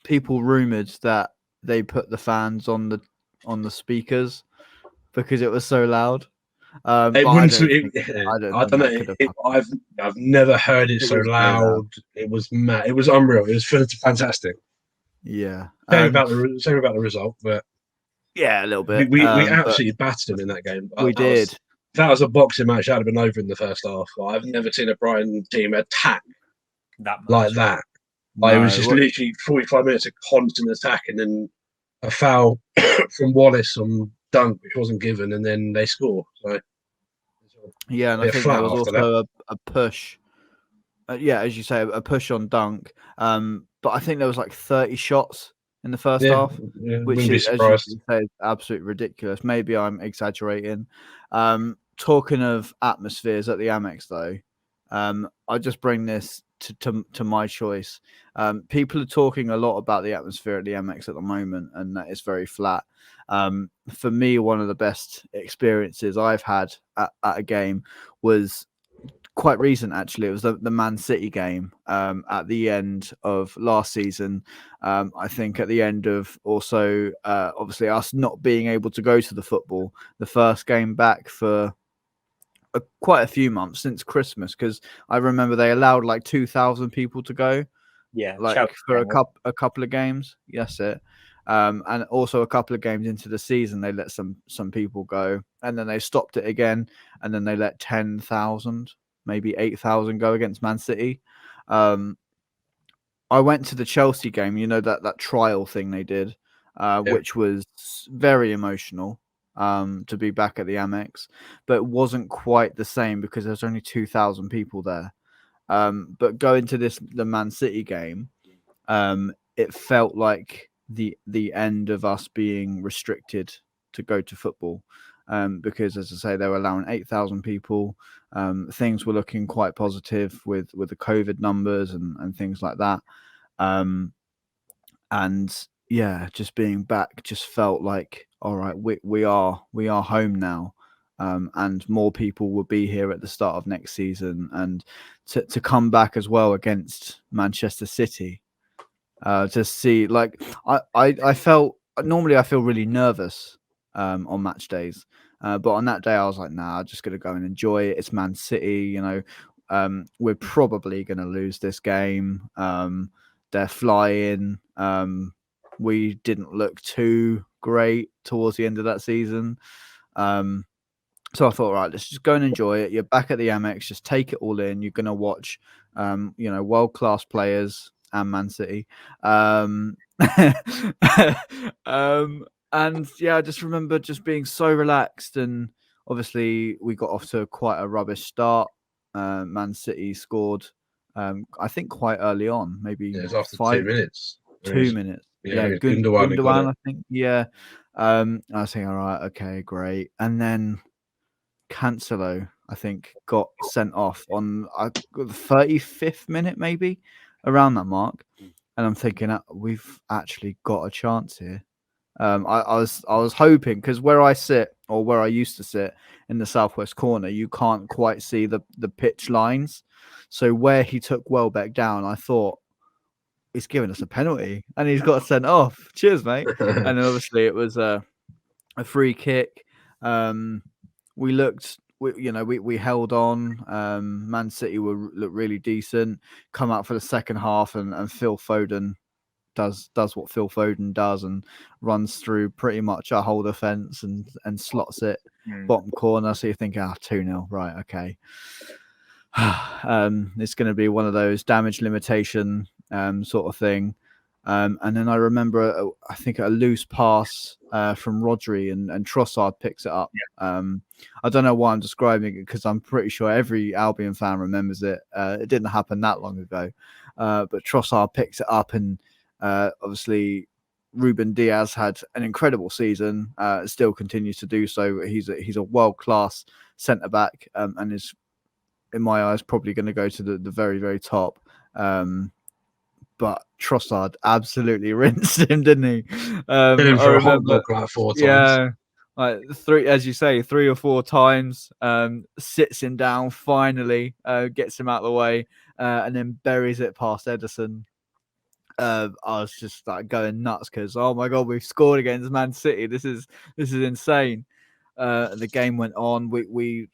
Speaker 1: People rumoured that they put the fans on the speakers because it was so loud.
Speaker 2: I don't know. I've never heard it so loud. It was mad. It was unreal. It was fantastic.
Speaker 1: Yeah.
Speaker 2: Same about the result, but
Speaker 1: yeah, a little bit.
Speaker 2: We absolutely battered them in that game.
Speaker 1: We did.
Speaker 2: If that was a boxing match, that'd have been over in the first half. I've never seen a Brighton team attack like that. It was just literally 45 minutes of constant attack, and then a foul from Wallace on Dunk, which wasn't given, and then they score. So
Speaker 1: yeah, and I think there was also a push. As you say, a push on Dunk. But I think there was like 30 shots in the first half, which is, as you say, absolutely ridiculous. Maybe I'm exaggerating. Talking of atmospheres at the Amex, though, I'll just bring this to my choice. People are talking a lot about the atmosphere at the Amex at the moment, and that is very flat. For me, one of the best experiences I've had at a game was quite recent actually. It was the Man City game at the end of last season. I think at the end of also obviously us not being able to go to the football, the first game back for quite a few months since Christmas, because I remember they allowed like 2,000 people to go,
Speaker 3: Yeah,
Speaker 1: like
Speaker 3: Chelsea
Speaker 1: for
Speaker 3: game,
Speaker 1: a couple of games. Yes, it. And also a couple of games into the season, they let some people go, and then they stopped it again, and then they let 10,000, maybe 8,000 go against Man City. I went to the Chelsea game, that trial thing they did, which was very emotional. To be back at the Amex, but it wasn't quite the same because there's only 2,000 people there. But going to the Man City game, it felt like the end of us being restricted to go to football, because, as I say, they were allowing 8,000 people. Things were looking quite positive with the COVID numbers and things like that. And yeah, just being back just felt like, all right, we are home now. And more people will be here at the start of next season, and to come back as well against Manchester City, to see, like, I felt, normally I feel really nervous on match days, but on that day I was like, nah, I'm just gonna go and enjoy it. It's Man City, we're probably gonna lose this game. They're flying. We didn't look too great towards the end of that season. So I thought, right, let's just go and enjoy it. You're back at the Amex, just take it all in. You're going to watch, world-class players and Man City. And yeah, I just remember just being so relaxed. And obviously, we got off to quite a rubbish start. Man City scored, I think, quite early on, maybe
Speaker 2: it was after 2 minutes.
Speaker 1: 2 minutes.
Speaker 2: Yeah,
Speaker 1: Gundogan,
Speaker 2: got it.
Speaker 1: I think. Yeah. I was thinking, all right, okay, great. And then Cancelo, I think, got sent off on the 35th minute, maybe around that mark. And I'm thinking, we've actually got a chance here. I was hoping, because where I sit, or where I used to sit in the southwest corner, you can't quite see the pitch lines. So where he took Welbeck down, I thought, he's given us a penalty, and he's got sent off. Cheers, mate. And then obviously it was a free kick. We looked, we held on. Man City looked really decent. Come out for the second half, and Phil Foden does what Phil Foden does, and runs through pretty much our whole defence and slots it bottom corner. So you think, 2-0, right? Okay. It's going to be one of those damage limitation sort of thing. And then I remember, I think, a loose pass from Rodri, and Trossard picks it up. I don't know why I'm describing it, because I'm pretty sure every Albion fan remembers it. It didn't happen that long ago. But Trossard picks it up, and obviously Ruben Diaz had an incredible season. Still continues to do so. He's a world-class centre-back, and is, in my eyes, probably going to go to the very, very top. But Trossard absolutely rinsed him, didn't he?
Speaker 2: Hit him for a hot dog like 4 times.
Speaker 1: Yeah, like as you say, 3 or 4 times. Sits him down finally, gets him out of the way, and then buries it past Ederson. I was just like going nuts, because, oh my god, we've scored against Man City. This is insane. The game went on. We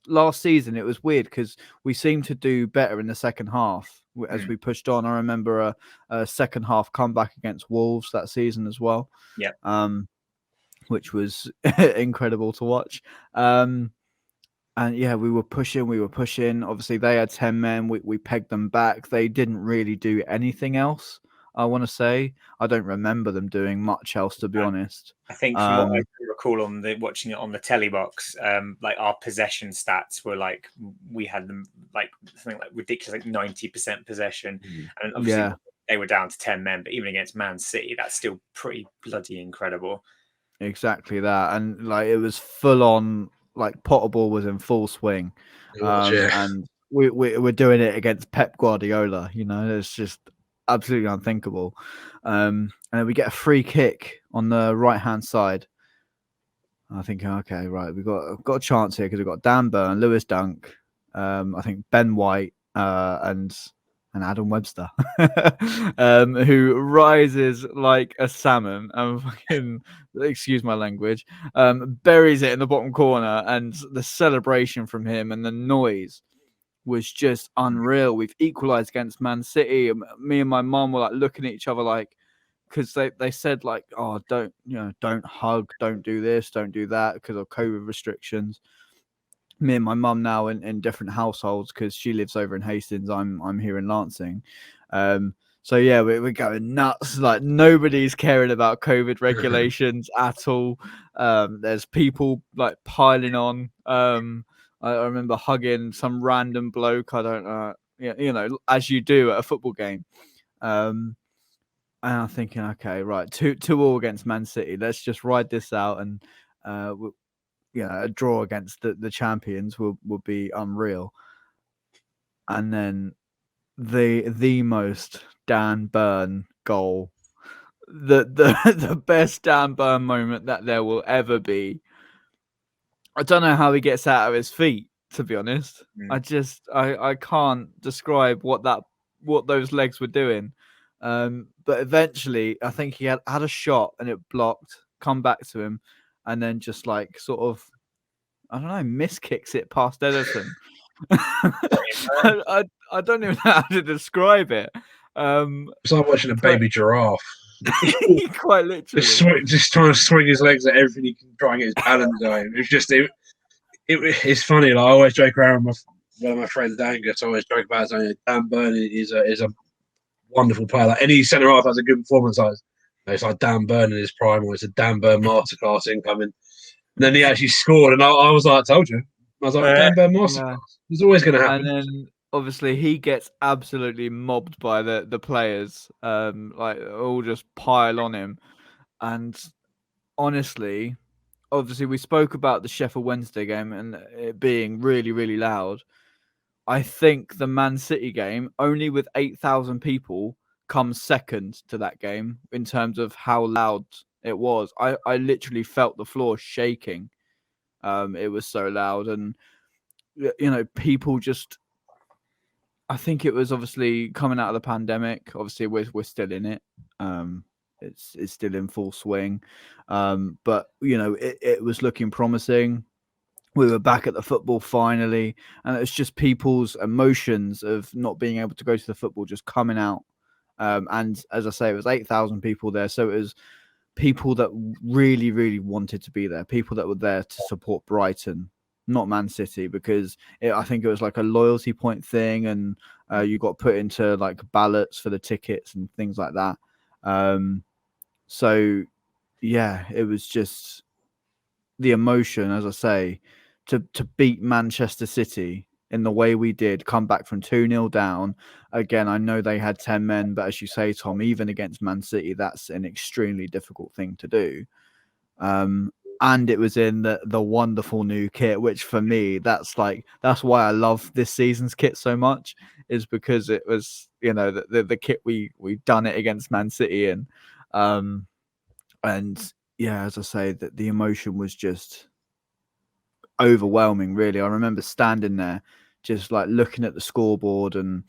Speaker 1: last season, it was weird because we seemed to do better in the second half as we pushed on. I remember a second half comeback against Wolves that season as well.
Speaker 3: Yeah.
Speaker 1: Which was incredible to watch. And yeah, we were pushing. Obviously, they had 10 men. We pegged them back. They didn't really do anything else, I want to say. I don't remember them doing much else, to be honest.
Speaker 3: I think from what I recall watching it on the telly box, like our possession stats were like, we had them like something like ridiculous, like 90% possession. And obviously they were down to 10 men, but even against Man City, that's still pretty bloody incredible.
Speaker 1: Exactly that. And like, it was full on, like, Potterball was in full swing. And we're doing it against Pep Guardiola, it's just absolutely unthinkable. And then we get a free kick on the right hand side. I think, okay, right, we've got a chance here, because we've got Dan Burn, Lewis Dunk, I think Ben White and Adam Webster, who rises like a salmon and fucking, excuse my language, buries it in the bottom corner, and the celebration from him and the noise was just unreal. We've equalised against Man City. Me and my mum were like looking at each other like, because they said like, oh, don't hug, don't do this, don't do that because of COVID restrictions. Me and my mum now in different households because she lives over in Hastings. I'm here in Lancing. So yeah, we're going nuts. Like nobody's caring about COVID regulations at all. There's people like piling on. I remember hugging some random bloke. I don't know. As you do at a football game. And I'm thinking, okay, right, 2-2 against Man City. Let's just ride this out, and a draw against the champions will be unreal. And then the most Dan Burn goal, the best Dan Burn moment that there will ever be. I don't know how he gets out of his feet, to be honest. I can't describe what those legs were doing. But eventually I think he had a shot and it blocked, come back to him, and then just like sort of, I don't know, miskicks it past Ederson. I don't even know how to describe it.
Speaker 2: It's like watching a baby giraffe.
Speaker 1: Quite literally.
Speaker 2: Just trying to swing his legs at everything he can, try and get his balance going. It's funny. Like, I always joke around with one of my friends, Angus. I always joke about saying Dan Burn is a wonderful player. Like any centre half has a good performance. It's like Dan Burn in his prime, or it's a Dan Burn masterclass incoming. And then he actually scored, and I was like, I told you. I was like, Dan Burn masterclass. It's always going to happen.
Speaker 1: And then obviously he gets absolutely mobbed by the players. Like all just pile on him. And honestly, obviously we spoke about the Sheffield Wednesday game and it being really, really loud. I think the Man City game, only with 8,000 people, comes second to that game in terms of how loud it was. I literally felt the floor shaking. It was so loud, and people just. I think it was obviously coming out of the pandemic. Obviously, we're still in it. It's still in full swing, but it was looking promising. We were back at the football finally, and it's just people's emotions of not being able to go to the football just coming out. And as I say, it was 8,000 people there, so it was people that really, really wanted to be there. People that were there to support Brighton, not Man City, because I think it was like a loyalty point thing, and you got put into like ballots for the tickets and things like that. So yeah, it was just the emotion, as I say, to beat Manchester City in the way we did, come back from 2-0 down. Again, I know they had 10 men, but as you say, Tom, even against Man City, that's an extremely difficult thing to do. And it was in the wonderful new kit, which for me, that's why I love this season's kit so much, is because it was, the kit we've done it against Man City in. And yeah, as I say, that the emotion was just overwhelming, really. I remember standing there just like looking at the scoreboard and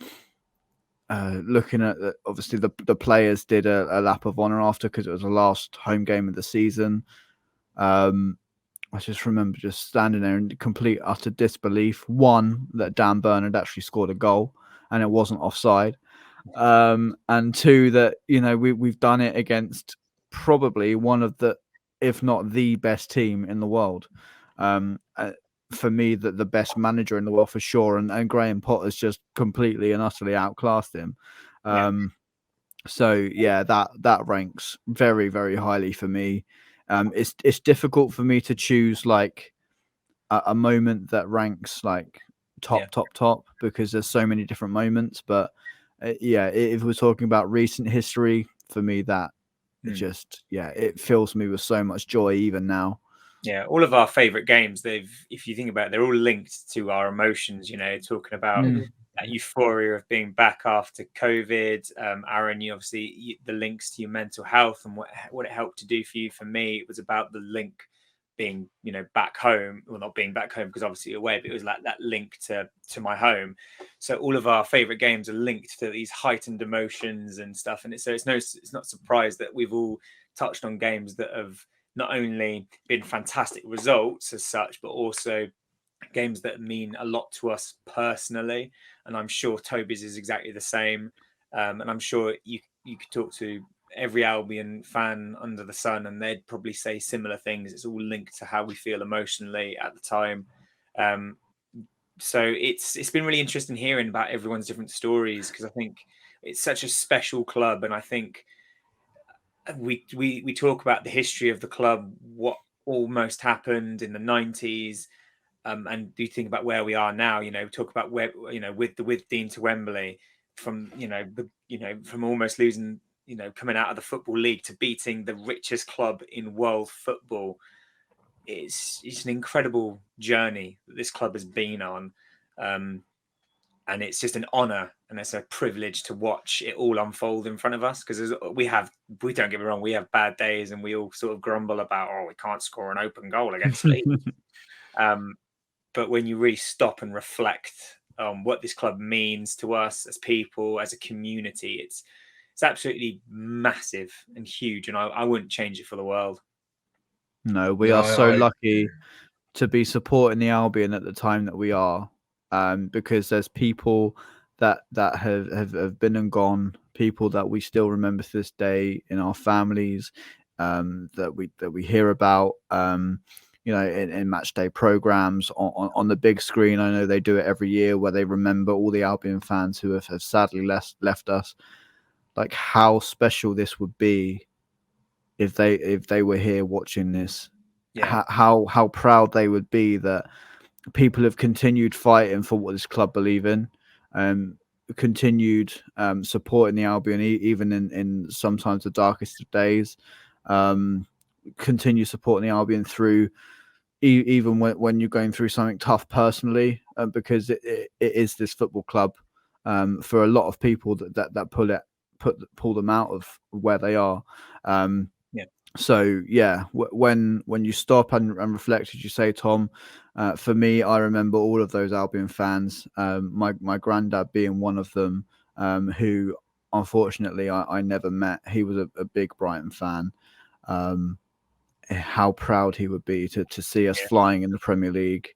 Speaker 1: looking at obviously the players did a lap of honor after, because it was the last home game of the season. I just remember just standing there in complete utter disbelief. One, that Dan Burn had actually scored a goal and it wasn't offside, and two, that we've done it against probably one of the, if not the best team in the world. For me, the best manager in the world for sure, and Graham Potter's just completely and utterly outclassed him. So yeah, that ranks very, very highly for me. It's difficult for me to choose like a moment that ranks like top, because there's so many different moments. But if we're talking about recent history, for me, that it fills me with so much joy even now.
Speaker 3: Yeah, all of our favorite games, if you think about it, they're all linked to our emotions, talking about that euphoria of being back after COVID. Aaron, the links to your mental health and what it helped to do for you. For me, it was about the link being, you know, back home, well, not being back home because obviously away, but it was like that link to my home. So all of our favorite games are linked to these heightened emotions and stuff. And it's not surprised that we've all touched on games that have not only been fantastic results as such, but also games that mean a lot to us personally. And I'm sure Toby's is exactly the same. And I'm sure you could talk to every Albion fan under the sun, and they'd probably say similar things. It's all linked to how we feel emotionally at the time. So it's been really interesting hearing about everyone's different stories, because I think it's such a special club, and I think we talk about the history of the club, what almost happened in the 90s, and do you think about where we are now? You know, talk about where, you know, with Dean to Wembley, from from almost losing, coming out of the Football League to beating the richest club in world football. It's an incredible journey that this club has been on, and it's just an honour and it's a privilege to watch it all unfold in front of us. Because we don't get me wrong, we have bad days and we all sort of grumble about, we can't score an open goal against Leeds. But when you really stop and reflect on what this club means to us as people, as a community, it's absolutely massive and huge, and I wouldn't change it for the world.
Speaker 1: No, we are so lucky to be supporting the Albion at the time that we are, because there's people that have been and gone, people that we still remember to this day in our families, that we hear about, in match day programs on the big screen. I know they do it every year where they remember all the Albion fans who have sadly left us. Like, how special this would be if they were here watching this.
Speaker 3: Yeah.
Speaker 1: How proud they would be that people have continued fighting for what this club believe in, continued supporting the Albion even in sometimes the darkest of days, continue supporting the Albion through even when you're going through something tough personally, because it is this football club, for a lot of people that pull them out of where they are. So yeah, when you stop and reflect, as you say, Tom, for me, I remember all of those Albion fans, my granddad being one of them, who unfortunately I never met. He was a big Brighton fan. How proud he would be to see us flying in the Premier League,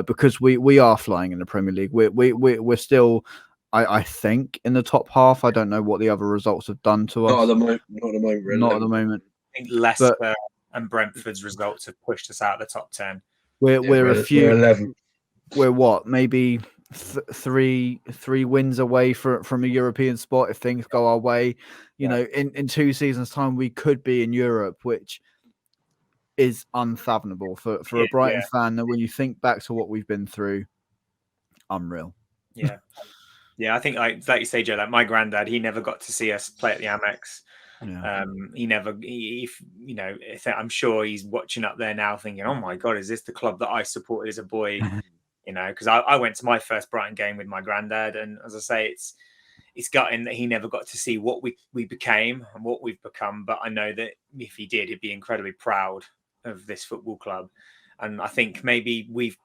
Speaker 1: because we are flying in the Premier League. We're still, I think, in the top half. I don't know what the other results have done to us.
Speaker 2: Not at the moment. Really.
Speaker 1: Not at the moment.
Speaker 3: I think Leicester and Brentford's results have pushed us out of the top 10.
Speaker 1: We're a few.
Speaker 2: We're 11.
Speaker 1: We're what, maybe three wins away from a European spot if things go our way. You know, in 2 seasons' time, we could be in Europe, which is unfathomable for a Brighton fan. That when you think back to what we've been through, unreal.
Speaker 3: I think like you say, Joe, like my granddad, he never got to see us play at the Amex. I'm sure he's watching up there now thinking, oh my God, is this the club that I supported as a boy? Because I went to my first Brighton game with my granddad, and as I say, it's gutting that he never got to see what we became and what we've become. But I know that if he did, he'd be incredibly proud of this football club. And I think maybe we've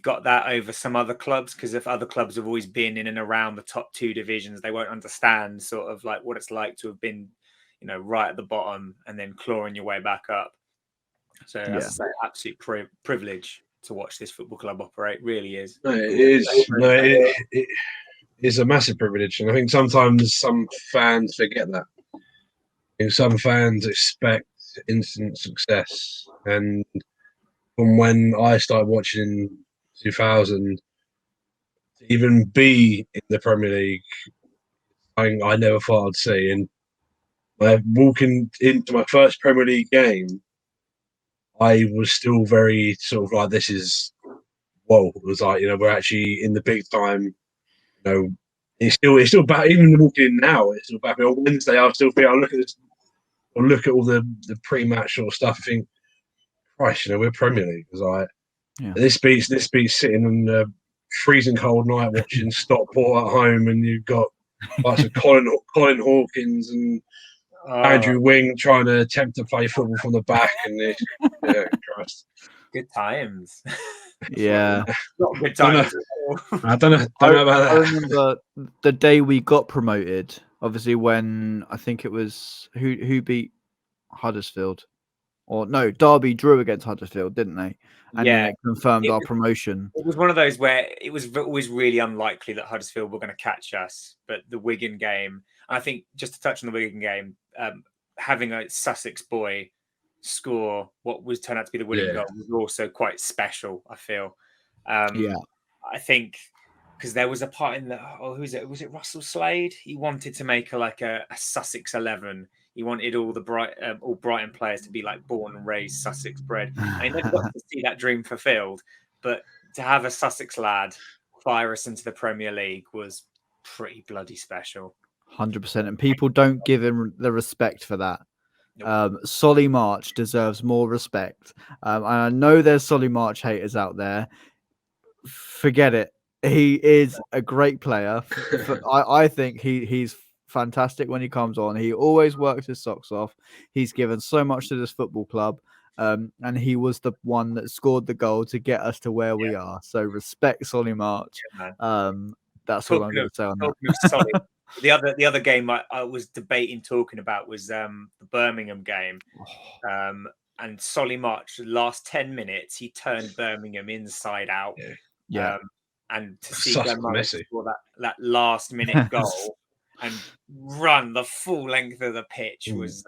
Speaker 3: got that over some other clubs, because if other clubs have always been in and around the top 2 divisions, they won't understand sort of like what it's like to have been, right at the bottom and then clawing your way back up. So as I say, absolute privilege to watch this football club operate. Really is.
Speaker 2: No, it is. No, it is a massive privilege, and I think sometimes some fans forget that. Some fans expect instant success, and from when I started watching in 2000, to even be in the Premier League, I never thought I'd see. And walking into my first Premier League game, I was still very sort of like, this is, whoa. It was like, we're actually in the big time. It's still back. Even walking in now, it's still back. On Wednesday, I still feel, I look at this, I look at all the pre-match sort of stuff, I think, Christ, we're Premier League. It's like, this beats sitting on a freezing cold night watching Stockdale at home, and you've got lots of Colin Hawkins and Andrew Wing trying to attempt to play football from the back, and Christ.
Speaker 3: Good times.
Speaker 1: Yeah.
Speaker 3: Not good
Speaker 2: Don't know.
Speaker 3: times at all.
Speaker 2: I don't know about that.
Speaker 1: I remember the day we got promoted. Obviously, when I think it was who beat Huddersfield, or no, Derby drew against Huddersfield, didn't they? And then it confirmed our promotion.
Speaker 3: It was one of those where it was always really unlikely that Huddersfield were going to catch us. But the Wigan game, I think, just to touch on the Wigan game, having a Sussex boy score what was turned out to be the winning goal was also quite special, I feel. I think because there was a part in the was it Russell Slade? He wanted to make a Sussex 11. He wanted all Brighton players to be like born and raised Sussex bred. I never got to see that dream fulfilled, but to have a Sussex lad fire us into the Premier League was pretty bloody special.
Speaker 1: 100%, and people don't give him the respect for that. Solly March deserves more respect. And I know there's Solly March haters out there. Forget it. He is a great player. I think he's fantastic when he comes on. He always works his socks off. He's given so much to this football club. And he was the one that scored the goal to get us to where we are. So respect Solly March. That's all I'm going to say on that.
Speaker 3: The other game I was debating talking about was the Birmingham game. And Solly March, the last 10 minutes, he turned Birmingham inside out. And to see Glenn score that last minute goal and run the full length of the pitch was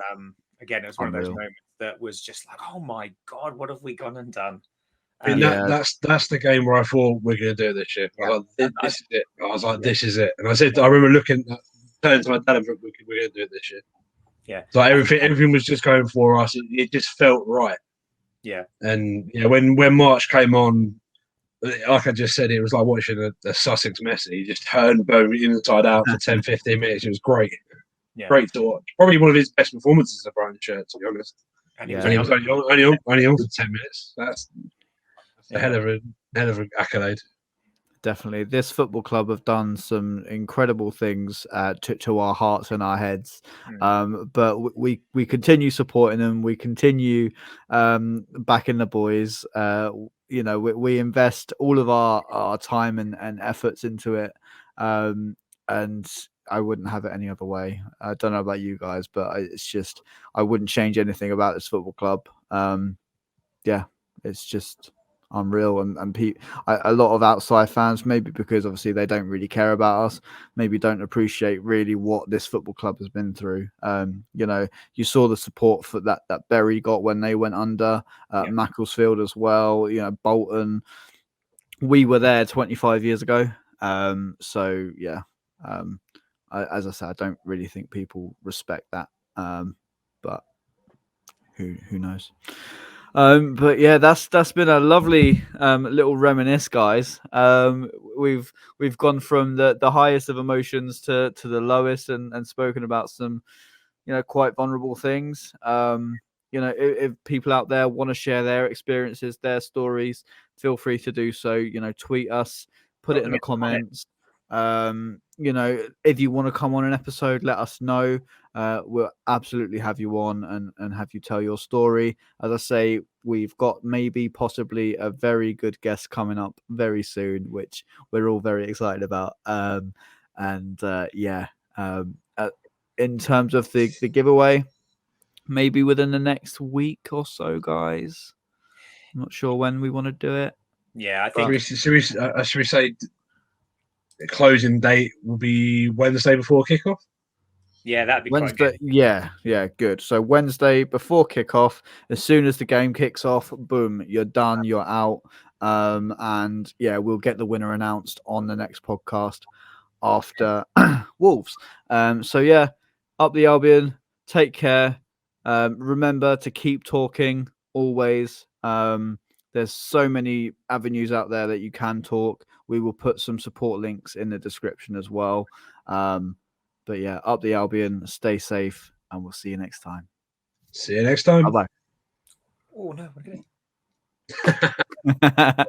Speaker 3: again, it was one of those moments that was just like, oh my God, what have we gone and done?
Speaker 2: That's the game where I thought we're going to do it this year. This is it. I was like, this is it. And I remember turning to my dad and we're going to do it this year.
Speaker 3: Yeah.
Speaker 2: So everything was just going for us. It just felt right.
Speaker 3: Yeah.
Speaker 2: And when March came on, like I just said, it was like watching a Sussex Messi. He just turned Birmingham inside out for 10, 15 minutes. It was great. Yeah. Great to watch. Probably one of his best performances as a Brighton shirt, to be honest. And he was only on for 10 minutes. That's a hell of an accolade.
Speaker 1: Definitely. This football club have done some incredible things to our hearts and our heads. But we continue supporting them. We continue backing the boys. We invest all of our time and efforts into it. And I wouldn't have it any other way. I don't know about you guys, but it's just, I wouldn't change anything about this football club. It's just unreal, and a lot of outside fans, maybe because obviously they don't really care about us, maybe don't appreciate really what this football club has been through. You saw the support for that Bury got when they went under, Macclesfield as well, Bolton. We were there 25 years ago. As I said, I don't really think people respect that, but who knows. But yeah, that's been a lovely little reminisce, guys. We've gone from the highest of emotions to the lowest, and spoken about some quite vulnerable things. If people out there want to share their experiences, their stories, feel free to do so. Tweet us, put it in the comments. If you want to come on an episode, let us know. We'll absolutely have you on and have you tell your story. As I say, we've got possibly a very good guest coming up very soon, which we're all very excited about. In terms of the giveaway, maybe within the next week or so, guys. I'm not sure when we want to do it.
Speaker 3: Yeah, I think.
Speaker 2: Should we say the closing date will be Wednesday before kickoff?
Speaker 3: Yeah, that'd be
Speaker 1: Wednesday.
Speaker 3: Quite
Speaker 1: good. Yeah, good. So Wednesday before kickoff, as soon as the game kicks off, boom, you're done, you're out. We'll get the winner announced on the next podcast after Wolves. Up the Albion. Take care. Remember to keep talking always. There's so many avenues out there that you can talk. We will put some support links in the description as well. Up the Albion, stay safe, and we'll see you next time.
Speaker 2: See you next time.
Speaker 1: Bye-bye.
Speaker 3: Oh, no, we're going to...